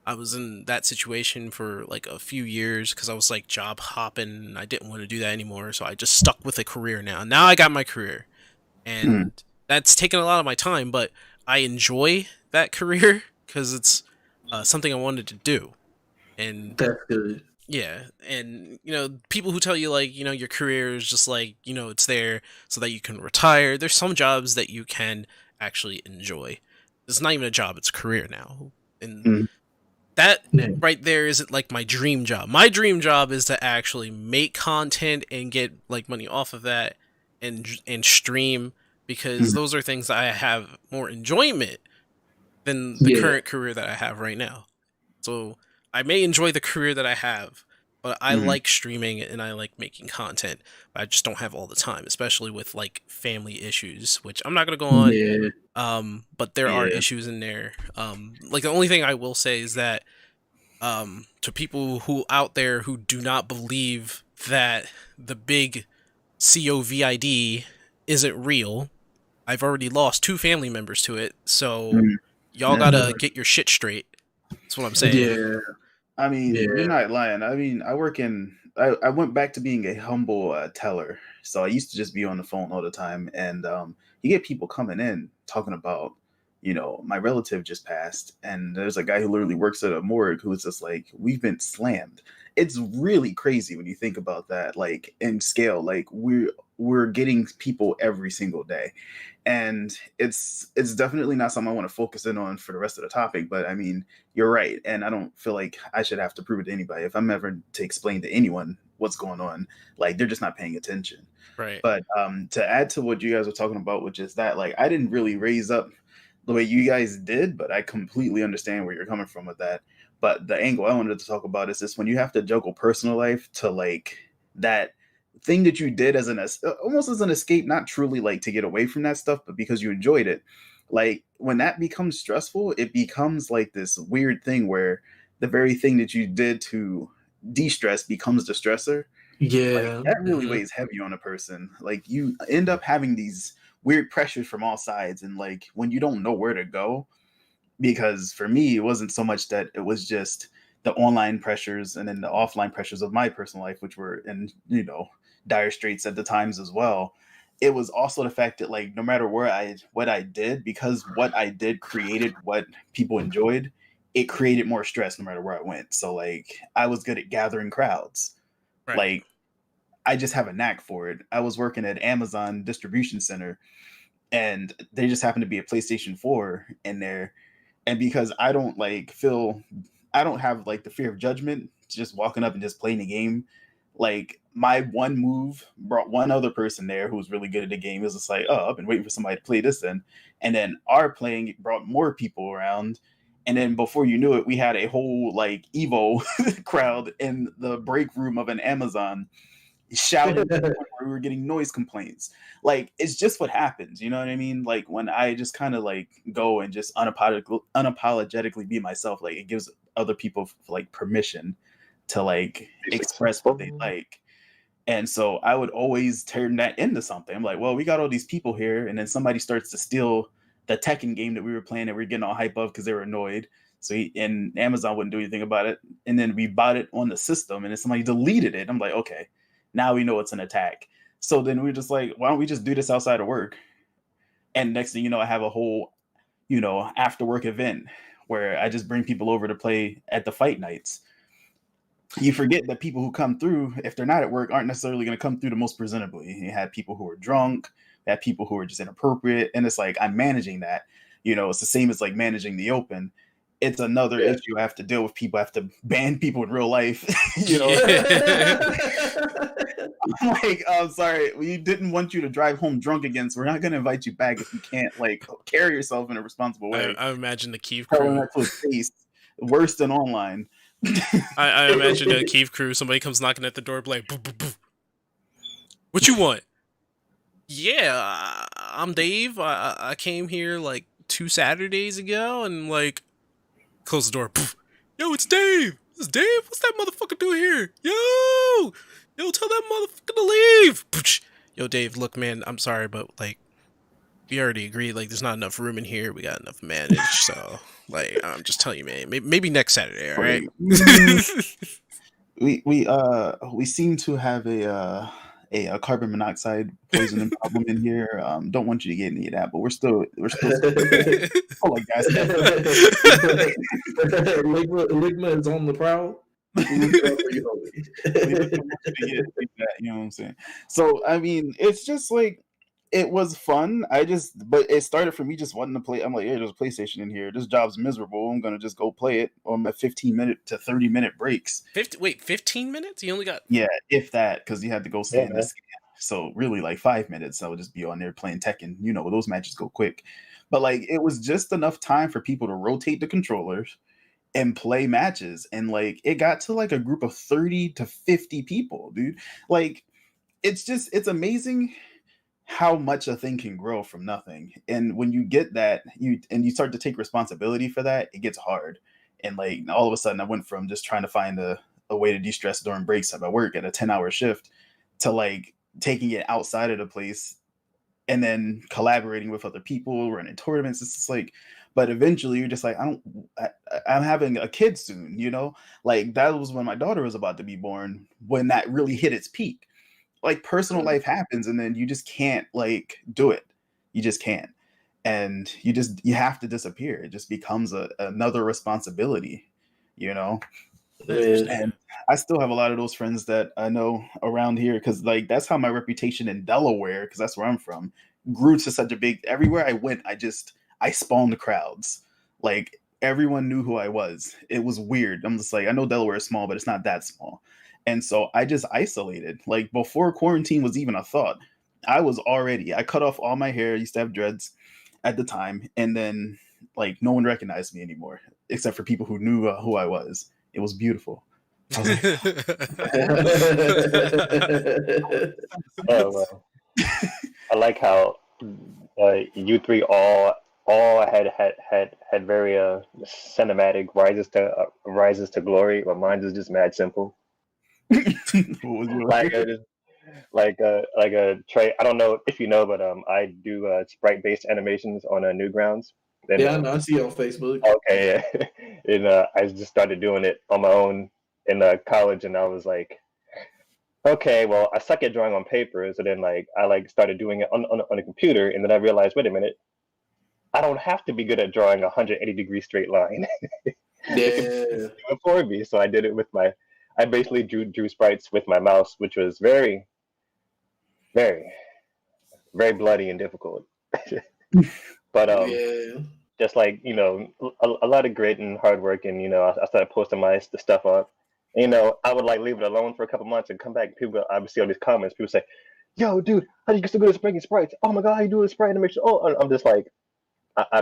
I was in that situation for like a few years because I was like job hopping, and I didn't want to do that anymore. So I just stuck with a career now. Now I got my career, Mm. and that's taken a lot of my time, but I enjoy that career because it's something I wanted to do. And That's good. yeah, and people who tell you like your career is just like it's there so that you can retire. There's some jobs that you can actually enjoy. It's not even a job; it's a career now, and Mm. that Yeah. right there isn't like my dream job. My dream job is to actually make content and get like money off of that, and stream, because Mm. those are things that I have more enjoyment than the Yeah. current career that I have right now. So I may enjoy the career that I have, but I Mm. like streaming and I like making content. I just don't have all the time, especially with like family issues, which I'm not gonna go on. Yeah. But there are Yeah. issues in there. Like the only thing I will say is that to people who out there who do not believe that the big COVID isn't real, I've already lost 2 family members to it, so Mm. y'all Yeah. gotta get your shit straight. That's what I'm saying. Yeah. I mean, you're Yeah. not lying. I mean, I went back to being a humble teller. So I used to just be on the phone all the time. And you get people coming in talking about, my relative just passed. And there's a guy who literally works at a morgue who's just like, we've been slammed. It's really crazy when you think about that, like in scale. Like we're getting people every single day. And it's definitely not something I want to focus in on for the rest of the topic. But I mean, you're right, and I don't feel like I should have to prove it to anybody. If I'm ever to explain to anyone what's going on, like they're just not paying attention. Right. But to add to what you guys were talking about, which is that like I didn't really raise up the way you guys did, but I completely understand where you're coming from with that. But the angle I wanted to talk about is this: when you have to juggle personal life to like that thing that you did as almost as an escape, not truly like to get away from that stuff, but because you enjoyed it. Like when that becomes stressful, it becomes like this weird thing where the very thing that you did to de-stress becomes the stressor. Like Yeah. that really Hmm. weighs heavy on a person. Like you end up having these weird pressures from all sides, and like when you don't know where to go, because for me it wasn't so much that it was just the online pressures and then the offline pressures of my personal life, which were in dire straits at the times as well. It was also the fact that like no matter what I did, because what I did created what people enjoyed, it created more stress no matter where I went. So like I was good at gathering crowds. Right. Like I just have a knack for it. I was working at Amazon distribution center, and they just happened to be a PlayStation 4 in there. And because I don't have like the fear of judgment, just walking up and just playing the game. Like my one move brought one other person there who was really good at the game. It was just like, oh, I've been waiting for somebody to play this then. And then our playing brought more people around. And then before you knew it, we had a whole like Evo crowd in the break room of an Amazon. shouting to the point where we were getting noise complaints. Like, it's just what happens, you know what I mean? Like, when I just kind of like go and just unapologetically be myself, like, it gives other people like permission to like express what they like. And so I would always turn that into something. I'm like, well, we got all these people here, and then somebody starts to steal the Tekken game that we were playing that we are getting all hype of because they were annoyed. So and Amazon wouldn't do anything about it. And then we bought it on the system, and then somebody deleted it. I'm like, okay, now we know it's an attack. So then we're just like, why don't we just do this outside of work? And next thing you know, I have a whole, after work event where I just bring people over to play at the fight nights. You forget that people who come through, if they're not at work, aren't necessarily going to come through the most presentably. You had people who are drunk, you had people who are just inappropriate. And it's like, I'm managing that. It's the same as like managing the open. It's another issue I have to deal with. People I have to ban people in real life. I'm like, I'm sorry, we didn't want you to drive home drunk again, so we're not going to invite you back if you can't like carry yourself in a responsible way. I imagine the Kiev crew. That to his face, worse than online. I imagine the Kiev crew, somebody comes knocking at the door, like, boo, boo, boo. What you want? Yeah, I'm Dave. I came here like 2 Saturdays ago, and like, close the door. Poof. Yo, it's Dave. It's Dave. What's that motherfucker doing here? Yo, tell that motherfucker to leave. Pooch. Yo, Dave. Look, man, I'm sorry, but like, we already agreed. Like, there's not enough room in here. We got enough manage. So, like, I'm just telling you, man. Maybe next Saturday. All right. We seem to have a carbon monoxide poisoning problem in here. Don't want you to get any of that, but we're still oh my gosh. Ligma is on the prowl. You know what I'm saying? So I mean, it's just like, it was fun. But it started for me just wanting to play. I'm like, hey, there's a PlayStation in here. This job's miserable. I'm gonna just go play it on my 15-minute to 30-minute breaks. 15 minutes? You only got if that, because you had to go stay in the scan. So really, like 5 minutes, I would just be on there playing Tekken. Those matches go quick. But like, it was just enough time for people to rotate the controllers and play matches, and like, it got to like a group of 30 to 50 people, dude. Like, it's amazing how much a thing can grow from nothing. And when you get that, you start to take responsibility for that, it gets hard. And like, all of a sudden I went from just trying to find a way to de-stress during breaks at my work at a 10-hour shift to like taking it outside of the place and then collaborating with other people, running tournaments. It's just like, but eventually you're just like, I'm having a kid soon, like that was when my daughter was about to be born, when that really hit its peak. Like, personal life happens, and then you just can't like do it. You just can't, and you have to disappear. It just becomes another responsibility, And I still have a lot of those friends that I know around here, because like, that's how my reputation in Delaware, because that's where I'm from, grew to such a big. Everywhere I went, I spawned crowds. Like, everyone knew who I was. It was weird. I'm just like, I know Delaware is small, but it's not that small. And so I just isolated. Like, before quarantine was even a thought, I cut off all my hair. I used to have dreads at the time. And then like, no one recognized me anymore, except for people who knew who I was. It was beautiful. I was like, Oh, well. I like how you three all had very cinematic rises to glory, but mine is just mad simple. Like a Trey. I don't know if you know, but I do sprite based animations on Newgrounds. And, yeah, I see it on Facebook. Okay, yeah. And I just started doing it on my own in college, and I was like, okay, well, I suck at drawing on paper, so then like I started doing it on a computer, and then I realized, wait a minute, I don't have to be good at drawing a 180-degree straight line. Yeah, do it for me. So I did it with I basically drew sprites with my mouse, which was very, very, very bloody and difficult. But just like, a lot of grit and hard work, and I started posting my stuff up. And, I would like leave it alone for a couple months and come back. People, I would see all these comments. People say, "Yo, dude, how do you get so good at making sprites? Oh my god, how you do a sprite animation?" Oh, I'm just like, I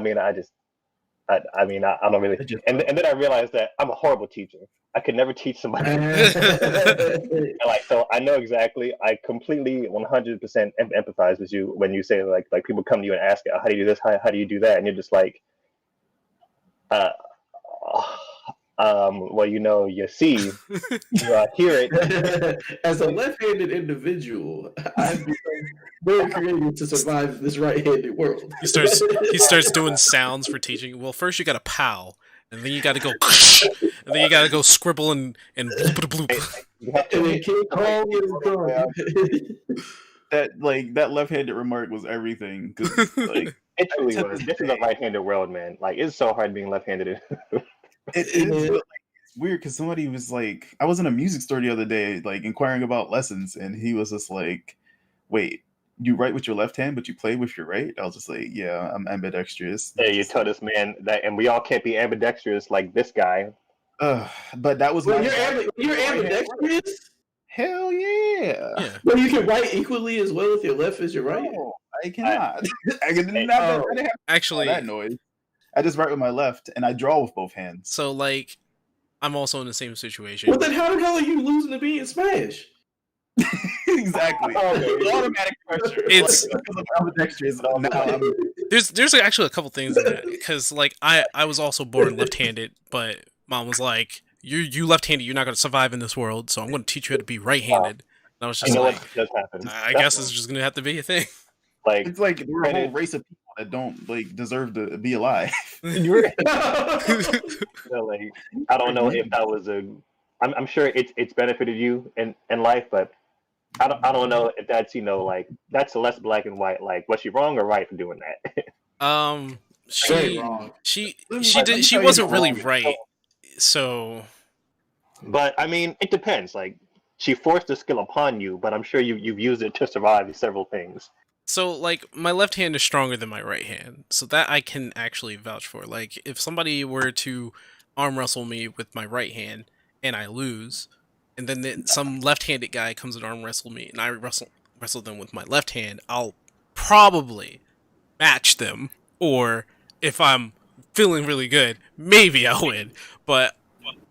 I mean, I don't really. I just And then I realized that I'm a horrible teacher. I could never teach somebody. And, like, so I know exactly. I completely 100% empathize with you when you say like people come to you and ask, how do you do this? How do you do that? And you're just like, uh, well, you see, you hear it. As a left-handed individual, I've become very creative to survive in this right-handed world. He starts doing sounds for teaching. Well, first you got to pow, and then you got to go, and then you got to go scribble and bloop bloop. And then King Kong is that left-handed remark was everything. 'Cause, like, It truly was. This is a right-handed world, man. Like, it's so hard being left-handed. it is, but, like, it's weird because somebody was like, I was in a music store the other day, like inquiring about lessons, and he was just like, "Wait, you write with your left hand, but you play with your right?" I was just like, "Yeah, I'm ambidextrous." Hey, you told us, man, that, and we all can't be ambidextrous like this guy. But that was Well, you're ambidextrous? Hell yeah. Yeah. Well, you can write equally as well with your left as your right. No, I cannot. I didn't Hey, have that Actually, noise. I just write with my left, and I draw with both hands. so like, I'm also in the same situation. Well, then how the hell are you losing to being Smash? Exactly. Automatic pressure. It's- because I'm ambidextrous. Now I'm There's actually a couple things in that, because like I was also born left-handed, but mom was like, you left-handed, you're not going to survive in this world, so I'm going to teach you how to be right-handed. And I was You just know like, what does happen? I guess it's just going to have to be a thing. Like, It's like we're a whole Granted- race of people that don't like deserve to be alive. like, I don't know if that was I'm sure it's benefited you in life, but I don't know if that's like that's less black and white. Like, was she wrong or right for doing that? Very wrong. She Let me did, she tell you wasn't the really wrong- right. So But I mean, it depends. Like, she forced the skill upon you, but I'm sure you've used it to survive several things. So, like, my left hand is stronger than my right hand, so that I can actually vouch for. Like, if somebody were to arm wrestle me with my right hand and I lose, and then some left-handed guy comes and arm wrestle me and I wrestle them with my left hand, I'll probably match them. Or if I'm feeling really good, maybe I'll win. But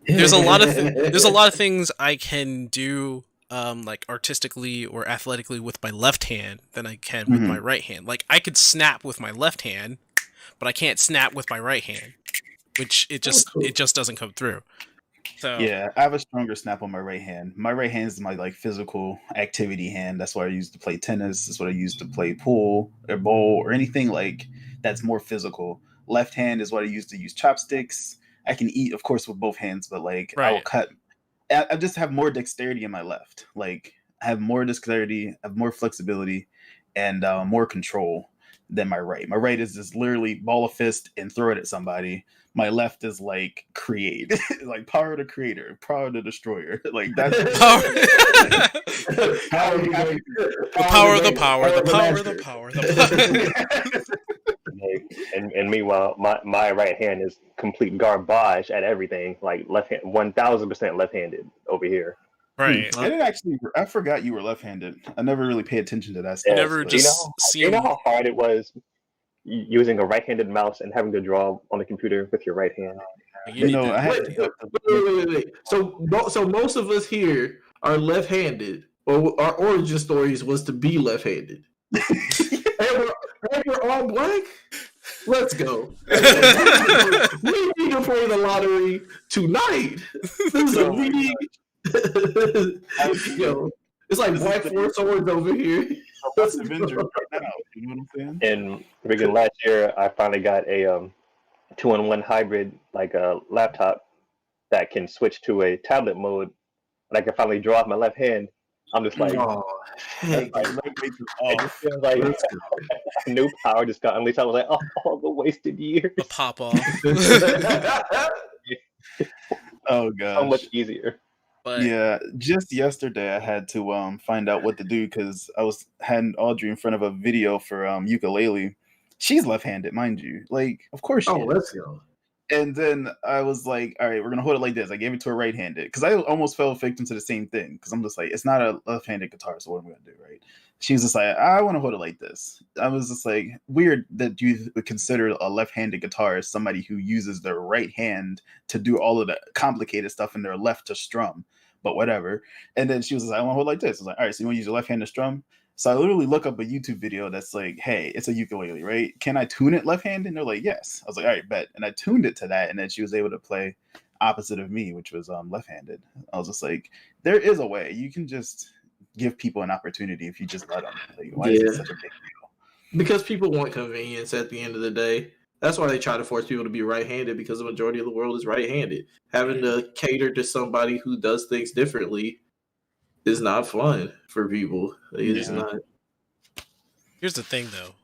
there's a lot of things I can do, like artistically or athletically with my left hand than I can with my right hand. Like, I could snap with my left hand, but I can't snap with my right hand, which it just doesn't come through. So Yeah, I have a stronger snap on my right hand. My right hand is my like physical activity hand. That's what I use to play tennis. That's what I use to play pool or bowl or anything like that's more physical. Left hand is what I use to use chopsticks. I can eat, of course, with both hands, but like I will Right. cut. I just have more dexterity in my left. Like I have more dexterity, I have more flexibility, and more control than my right. My right is just literally ball a fist and throw it at somebody. My left is like create, like power the creator, power the destroyer. Like that's power, Power the power, the power, the power, the power, the power. Like, and meanwhile, my right hand is complete garbage at everything. Like, left hand, 1,000% left-handed over here. Right. I didn't actually. I forgot you were left-handed. I never really paid attention to that You stuff. never but- just You know how hard it was using a right-handed mouse and having to draw on the computer with your right hand? You know, I had Wait. So most of us here are left-handed, or our origin stories was to be left-handed. and we're all black. Let's go. We need to play the lottery tonight. This is a league. Yo, it's like Black Four Swords over here. That's Avengers right now. You know what I'm saying? And freaking last year, I finally got a 2-in-1 hybrid, like a laptop that can switch to a tablet mode, and I can finally draw with my left hand. I'm just like, Oh, heck. it just feels like a new power just got unleashed. I was like, oh, all the wasted years. a pop off. Oh So gosh. much easier. But Yeah, just yesterday I had to find out what to do because I was had Audrey in front of a video for ukulele. She's left-handed, mind you. Like, of course she Oh, is. let's go. And then I was like, all right, we're gonna hold it like this. I gave it to her right-handed because I almost fell victim to the same thing because I'm just like, it's not a left-handed guitar, so what am I gonna do, right? She was just like, I want to hold it like this. I was just like, weird that you would consider a left-handed guitar as somebody who uses their right hand to do all of the complicated stuff and their left to strum, but whatever. And then she was like, I want to hold it like this. I was like, all right, so you want to use your left hand to strum? So I literally look up a YouTube video that's like, hey, it's a ukulele, right? Can I tune it left-handed? And they're like, yes. I was like, all right, bet. And I tuned it to that, and then she was able to play opposite of me, which was left-handed. I was just like, there is a way. You can just give people an opportunity if you just let them. Like, why is it such a big deal? Because people want convenience at the end of the day. That's why they try to force people to be right-handed, because the majority of the world is right-handed. Having to cater to somebody who does things differently is not fun for people. It's not. Here's the thing, though.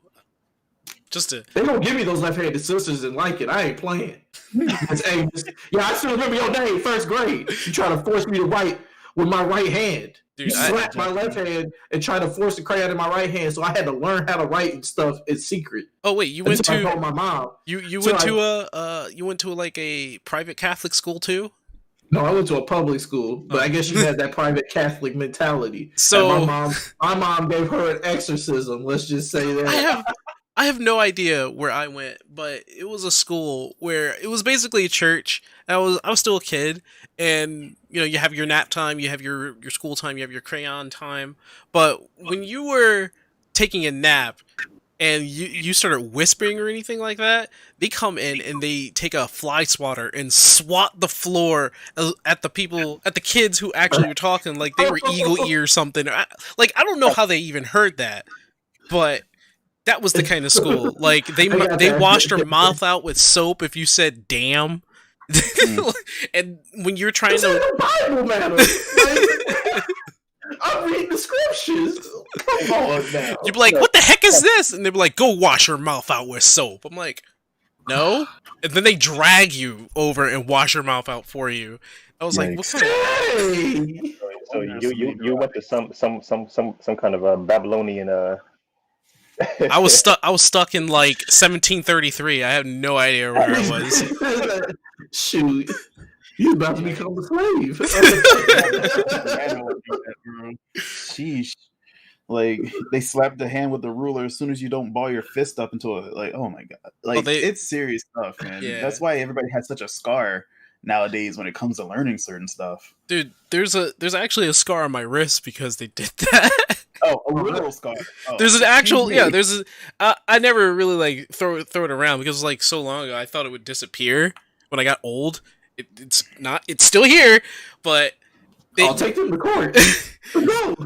They don't give me those left-handed sisters and like it. I ain't playing. I still remember your name, first grade. You try to force me to write with my right hand. Dude, you slapped my left hand and tried to force the crayon in my right hand, so I had to learn how to write and stuff in secret. Oh wait, you went to I told my mom. You went to like a private Catholic school too? No, I went to a public school, but I guess she had that private Catholic mentality. So my mom gave her an exorcism. Let's just say that. I have no idea where I went, but it was a school where it was basically a church. I was still a kid, and you have your nap time, you have your school time, you have your crayon time. But when you were taking a nap and you started whispering or anything like that, they come in and they take a fly swatter and swat the floor at the kids who actually were talking like they were eagle ear or something. I don't know how they even heard that, but that was the kind of school. Like they washed her mouth out with soap if you said damn. And when you're trying to Bible matter. I'm reading the scriptures. Come on now. You'd be like, what the heck is this? And they'd be like, go wash your mouth out with soap. I'm like, no. And then they drag you over and wash your mouth out for you. I was like, what kind of... So you went to some kind of a Babylonian I was stuck in like 1733. I have no idea where I was. Shoot. You about to become a slave. Sheesh. Like, they slap the hand with the ruler as soon as you don't ball your fist up into it. Like, oh my god. Like, it's serious stuff, man. Yeah. That's why everybody has such a scar nowadays when it comes to learning certain stuff. Dude, there's actually a scar on my wrist because they did that. Oh, a literal scar. Oh. There's an actual, I never really like throw it around because it was like so long ago. I thought it would disappear when I got old. It's not. It's still here, but I'll take them to court. No,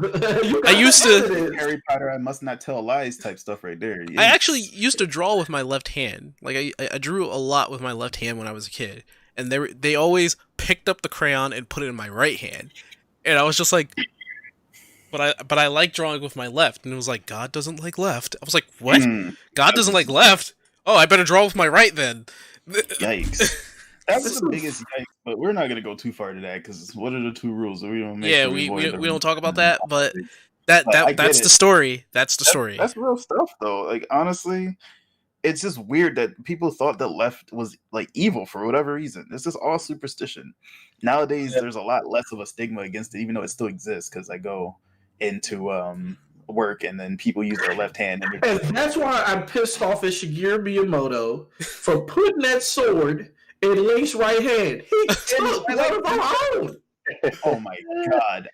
I used to Harry Potter. I must not tell lies type stuff right there. I actually used to draw with my left hand. Like I drew a lot with my left hand when I was a kid, and they always picked up the crayon and put it in my right hand, and I was just like. But I like drawing with my left, and it was like God doesn't like left. I was like, what? God doesn't like left? Oh, I better draw with my right then. Yikes! That was the biggest yikes. But we're not gonna go too far to that because what are the two rules? We don't. We don't talk about that. But that's the story. That's the story. That's real stuff, though. Like honestly, it's just weird that people thought that left was like evil for whatever reason. It's just all superstition. Nowadays, there's a lot less of a stigma against it, even though it still exists. Because I go into work and then people use their left hand and that's why I'm pissed off at Shigeru Miyamoto for putting that sword in Link's right hand. He took one of our own. Oh my god.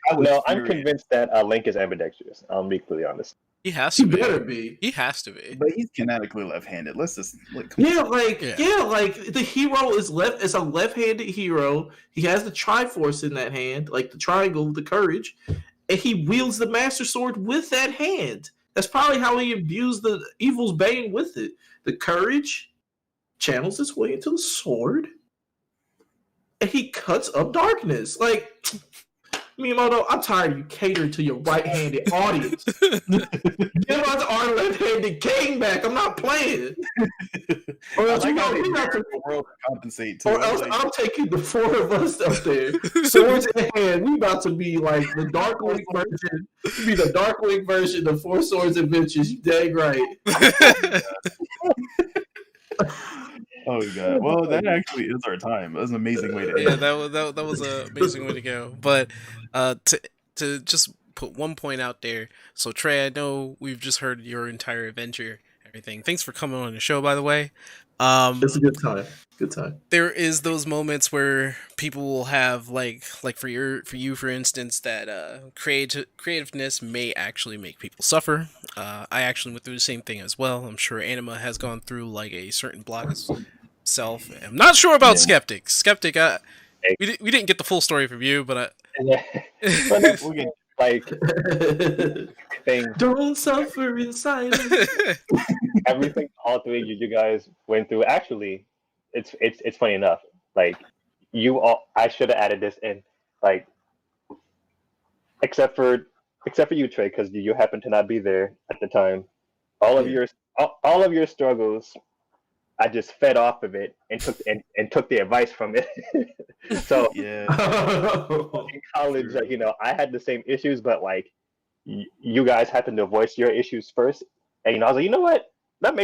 I'm convinced that Link is ambidextrous. I'll be completely honest. He has to be. Better be. He has to be. But he's canonically left-handed. Let's just like the hero is a left-handed hero. He has the Triforce in that hand, like the triangle, the courage. And he wields the Master Sword with that hand. That's probably how he imbues the Evil's Bane with it. The courage channels its way into the sword, and he cuts up darkness. Like, Miyamoto, I'm tired of you catering to your right-handed audience. Give us our left-handed king back. I'm not playing. Or else compensate. Or else I'm taking the four of us up there, swords in hand. We about to be like the Darkwing version. Be the Darkwing version of Four Swords Adventures. You dang right. Oh god. Well, that actually is our time. That was an amazing way to end. Yeah, that was an amazing way to go. But to just put one point out there. So Trey, I know we've just heard your entire adventure, everything. Thanks for coming on the show, by the way. It's a good time. Good time. There is those moments where people will have like for you for instance that creativeness may actually make people suffer. I actually went through the same thing as well. I'm sure Anima has gone through like a certain block itself. I'm not sure about Skeptic. Skeptic, we didn't get the full story from you, but We'll get like thing. Don't suffer in silence. Everything all three of you guys went through. Actually, it's funny enough. Like you all, I should have added this in. Like except for you, Trey, because you happen to not be there at the time. All of your struggles, I just fed off of it and took the advice from it. So Yeah. in college, you know, I had the same issues, but like you guys happened to voice your issues first, and you know, I was like, you know what? That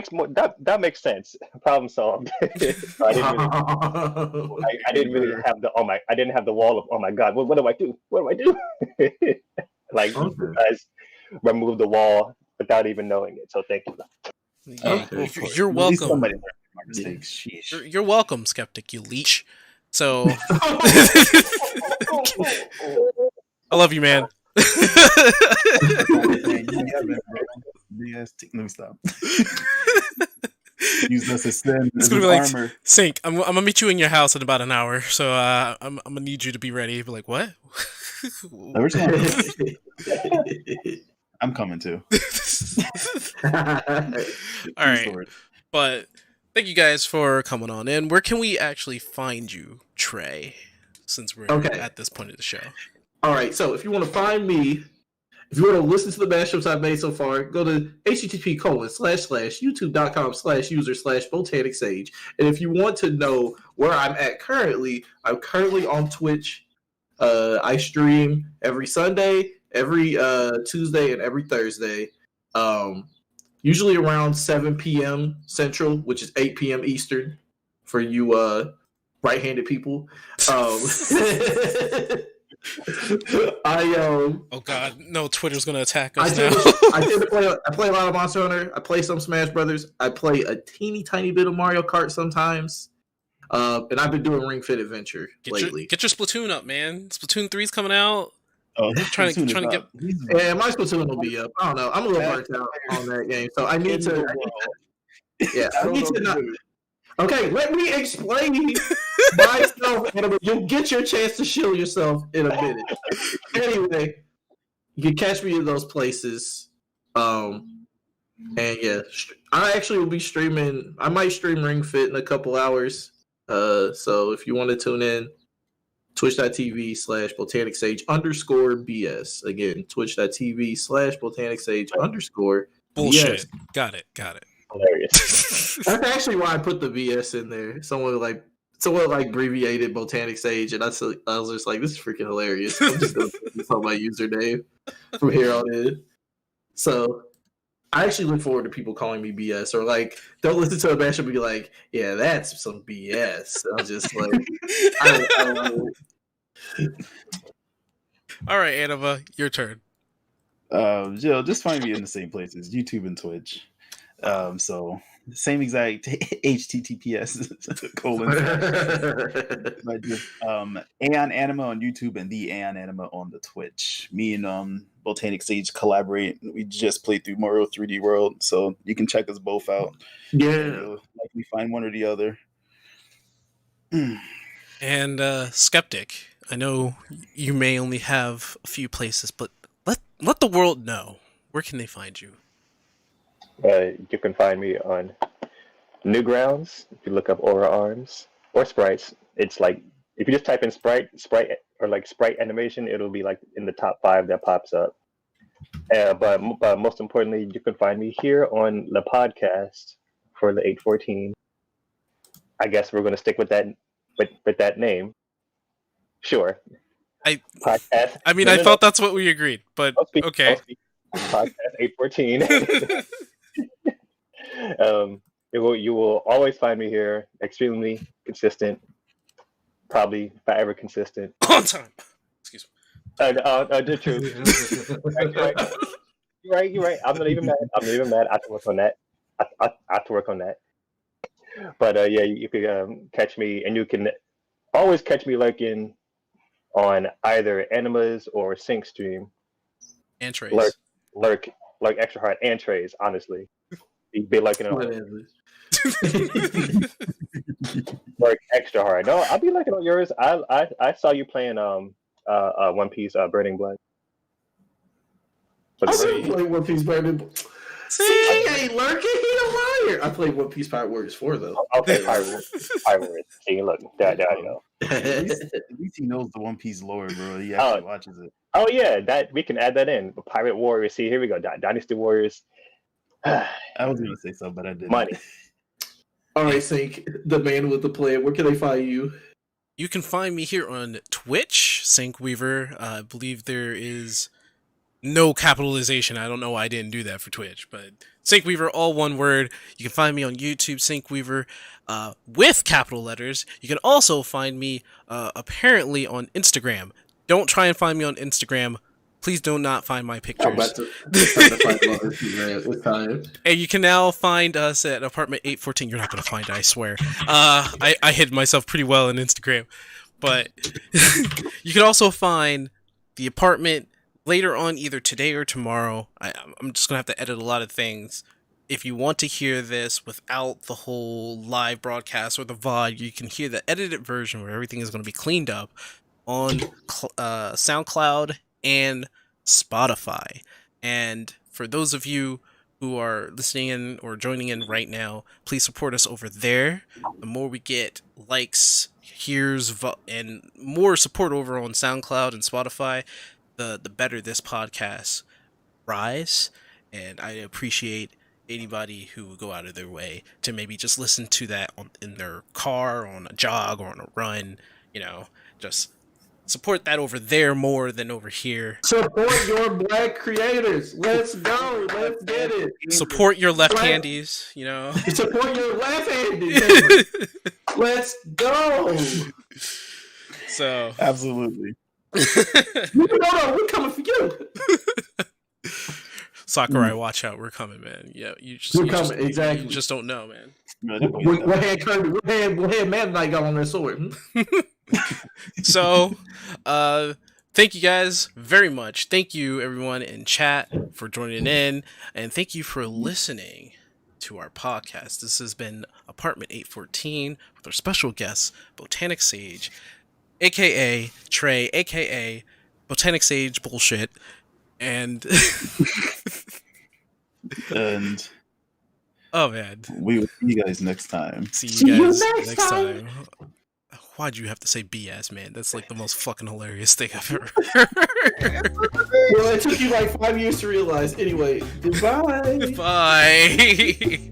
makes sense. Problem solved. So I didn't really have I didn't have the wall of oh my god, what do I do? What do I do? Like you guys removed the wall without even knowing it. So thank you. yeah, Okay. you're At least welcome. somebody learned from my mistakes. Sheesh. You're welcome, Skeptic, you leech. So I love you, man. Man, you have it, bro. Yes, let me stop. Use this as It's as gonna his be like armor. Sync. I'm gonna meet you in your house in about an hour, so I'm gonna need you to be ready. Be like, what? Where's my- I'm coming too. All right, but thank you guys for coming on in. Where can we actually find you, Trey? Since we're Okay. at this point of the show. All right, so if you want to find me, if you want to listen to the mashups I've made so far, go to http://youtube.com/user/BotanicSage. And if you want to know where I'm at currently, I'm currently on Twitch. I stream every Sunday, every Tuesday, and every Thursday. Usually around 7 p.m. Central, which is 8 p.m. Eastern for you right-handed people. Oh God, no! Twitter's gonna attack us I now. tend to play. I play a lot of Monster Hunter. I play some Smash Brothers. I play a teeny tiny bit of Mario Kart sometimes. And I've been doing Ring Fit Adventure lately. Get your Splatoon up, man. Splatoon 3's coming out. Oh, Trying to get. Yeah, my Splatoon will be up. I don't know. I'm a little burnt out on that game, so I need to. Yeah, I need to not. Okay, let me explain myself, and you'll get your chance to shield yourself in a minute. Anyway, you can catch me in those places. And yeah, I actually will be streaming. I might stream Ring Fit in a couple hours. So if you want to tune in, twitch.tv/BotanicSage_BS. Again, twitch.tv/BotanicSage_BS. Bullshit. Got it. Hilarious. That's actually why I put the BS in there. Someone abbreviated Botanic Sage, and I was just like, this is freaking hilarious. I'm just going to put this on my username from here on in. So I actually look forward to people calling me BS, or like they'll listen to a mashup and be like, yeah, that's some BS. I'm just like, I don't All right, Anima, your turn. Jill, just find me in the same places, YouTube and Twitch. So same exact HTTPS : but just Aeon Anima on YouTube and the Aeon Anima on the Twitch. Me and Botanic Sage collaborate. We just played through Mario 3D World, so you can check us both out. Yeah. You'll likely find one or the other. And Skeptic, I know you may only have a few places, but let the world know. Where can they find you? You can find me on Newgrounds. If you look up Aura Arms or Sprites, it's like if you just type in Sprite or like Sprite animation, it'll be like in the top 5 that pops up. But most importantly, you can find me here on the podcast for the 814. I guess we're going to stick with that with that name. Sure. Podcast. I mean, I thought that's what we agreed, but okay. Podcast 814. You will always find me here, extremely consistent, probably forever consistent. On time. Excuse The truth. You're right. I'm not even mad. I have to work on that. I have to work on that. But yeah, you could catch me, and you can always catch me lurking on either Anima's or Sync stream. And Trace. Lurk extra hard and Trace. Honestly, be lurking on. Lurk extra hard. No, I'll be lurking on yours. I saw you playing One Piece Burning Blood. I didn't play One Piece Burning Blood. See, he ain't lurking. He a liar. I played One Piece Pirate Warriors 4 though. Okay, Pirate Warriors. See, look, there you go. At least he knows the One Piece lore, bro. He actually watches it. Oh yeah, that we can add that in. Pirate Warriors. See, here we go. Dynasty Warriors. I was gonna say something, but I didn't. Money. All right, Sync, the man with the plan. Where can they find you? You can find me here on Twitch, Sync Weaver. I believe there is no capitalization. I don't know why I didn't do that for Twitch, but Sync Weaver, all one word. You can find me on YouTube, Sync Weaver, with capital letters. You can also find me apparently on Instagram. Don't try and find me on Instagram. Please do not find my pictures. I'm about to find my Instagram this time. And you can now find us at apartment 814. You're not going to find it, I swear. I hid myself pretty well on Instagram. But you can also find the apartment later on, either today or tomorrow. I'm just going to have to edit a lot of things. If you want to hear this without the whole live broadcast or the VOD, you can hear the edited version where everything is going to be cleaned up on SoundCloud and Spotify. And for those of you who are listening in or joining in right now, please support us over there. The more we get likes, hears, and more support over on SoundCloud and Spotify, the better this podcast rise. And I appreciate anybody who would go out of their way to maybe just listen to that in their car, on a jog, or on a run. You know, just support that over there more than over here. Support your black creators. Let's go. Let's get it. Support your left-handies, you know. Support your left-handed. Let's go. So absolutely. No, we're coming for you. Sakurai, watch out. We're coming, man. Yeah, exactly. You just don't know, man. What had Kirby? What had Mad Knight got on their sword? So, thank you guys very much. Thank you, everyone in chat, for joining in, and thank you for listening to our podcast. This has been Apartment 814 with our special guest, BotanicSage, aka Trey, aka BotanicSage bullshit, and and oh man, we will see you guys next time. See you guys next time. Why'd you have to say BS, man? That's like the most fucking hilarious thing I've ever heard. Well, it took you like 5 years to realize. Anyway, goodbye. Bye.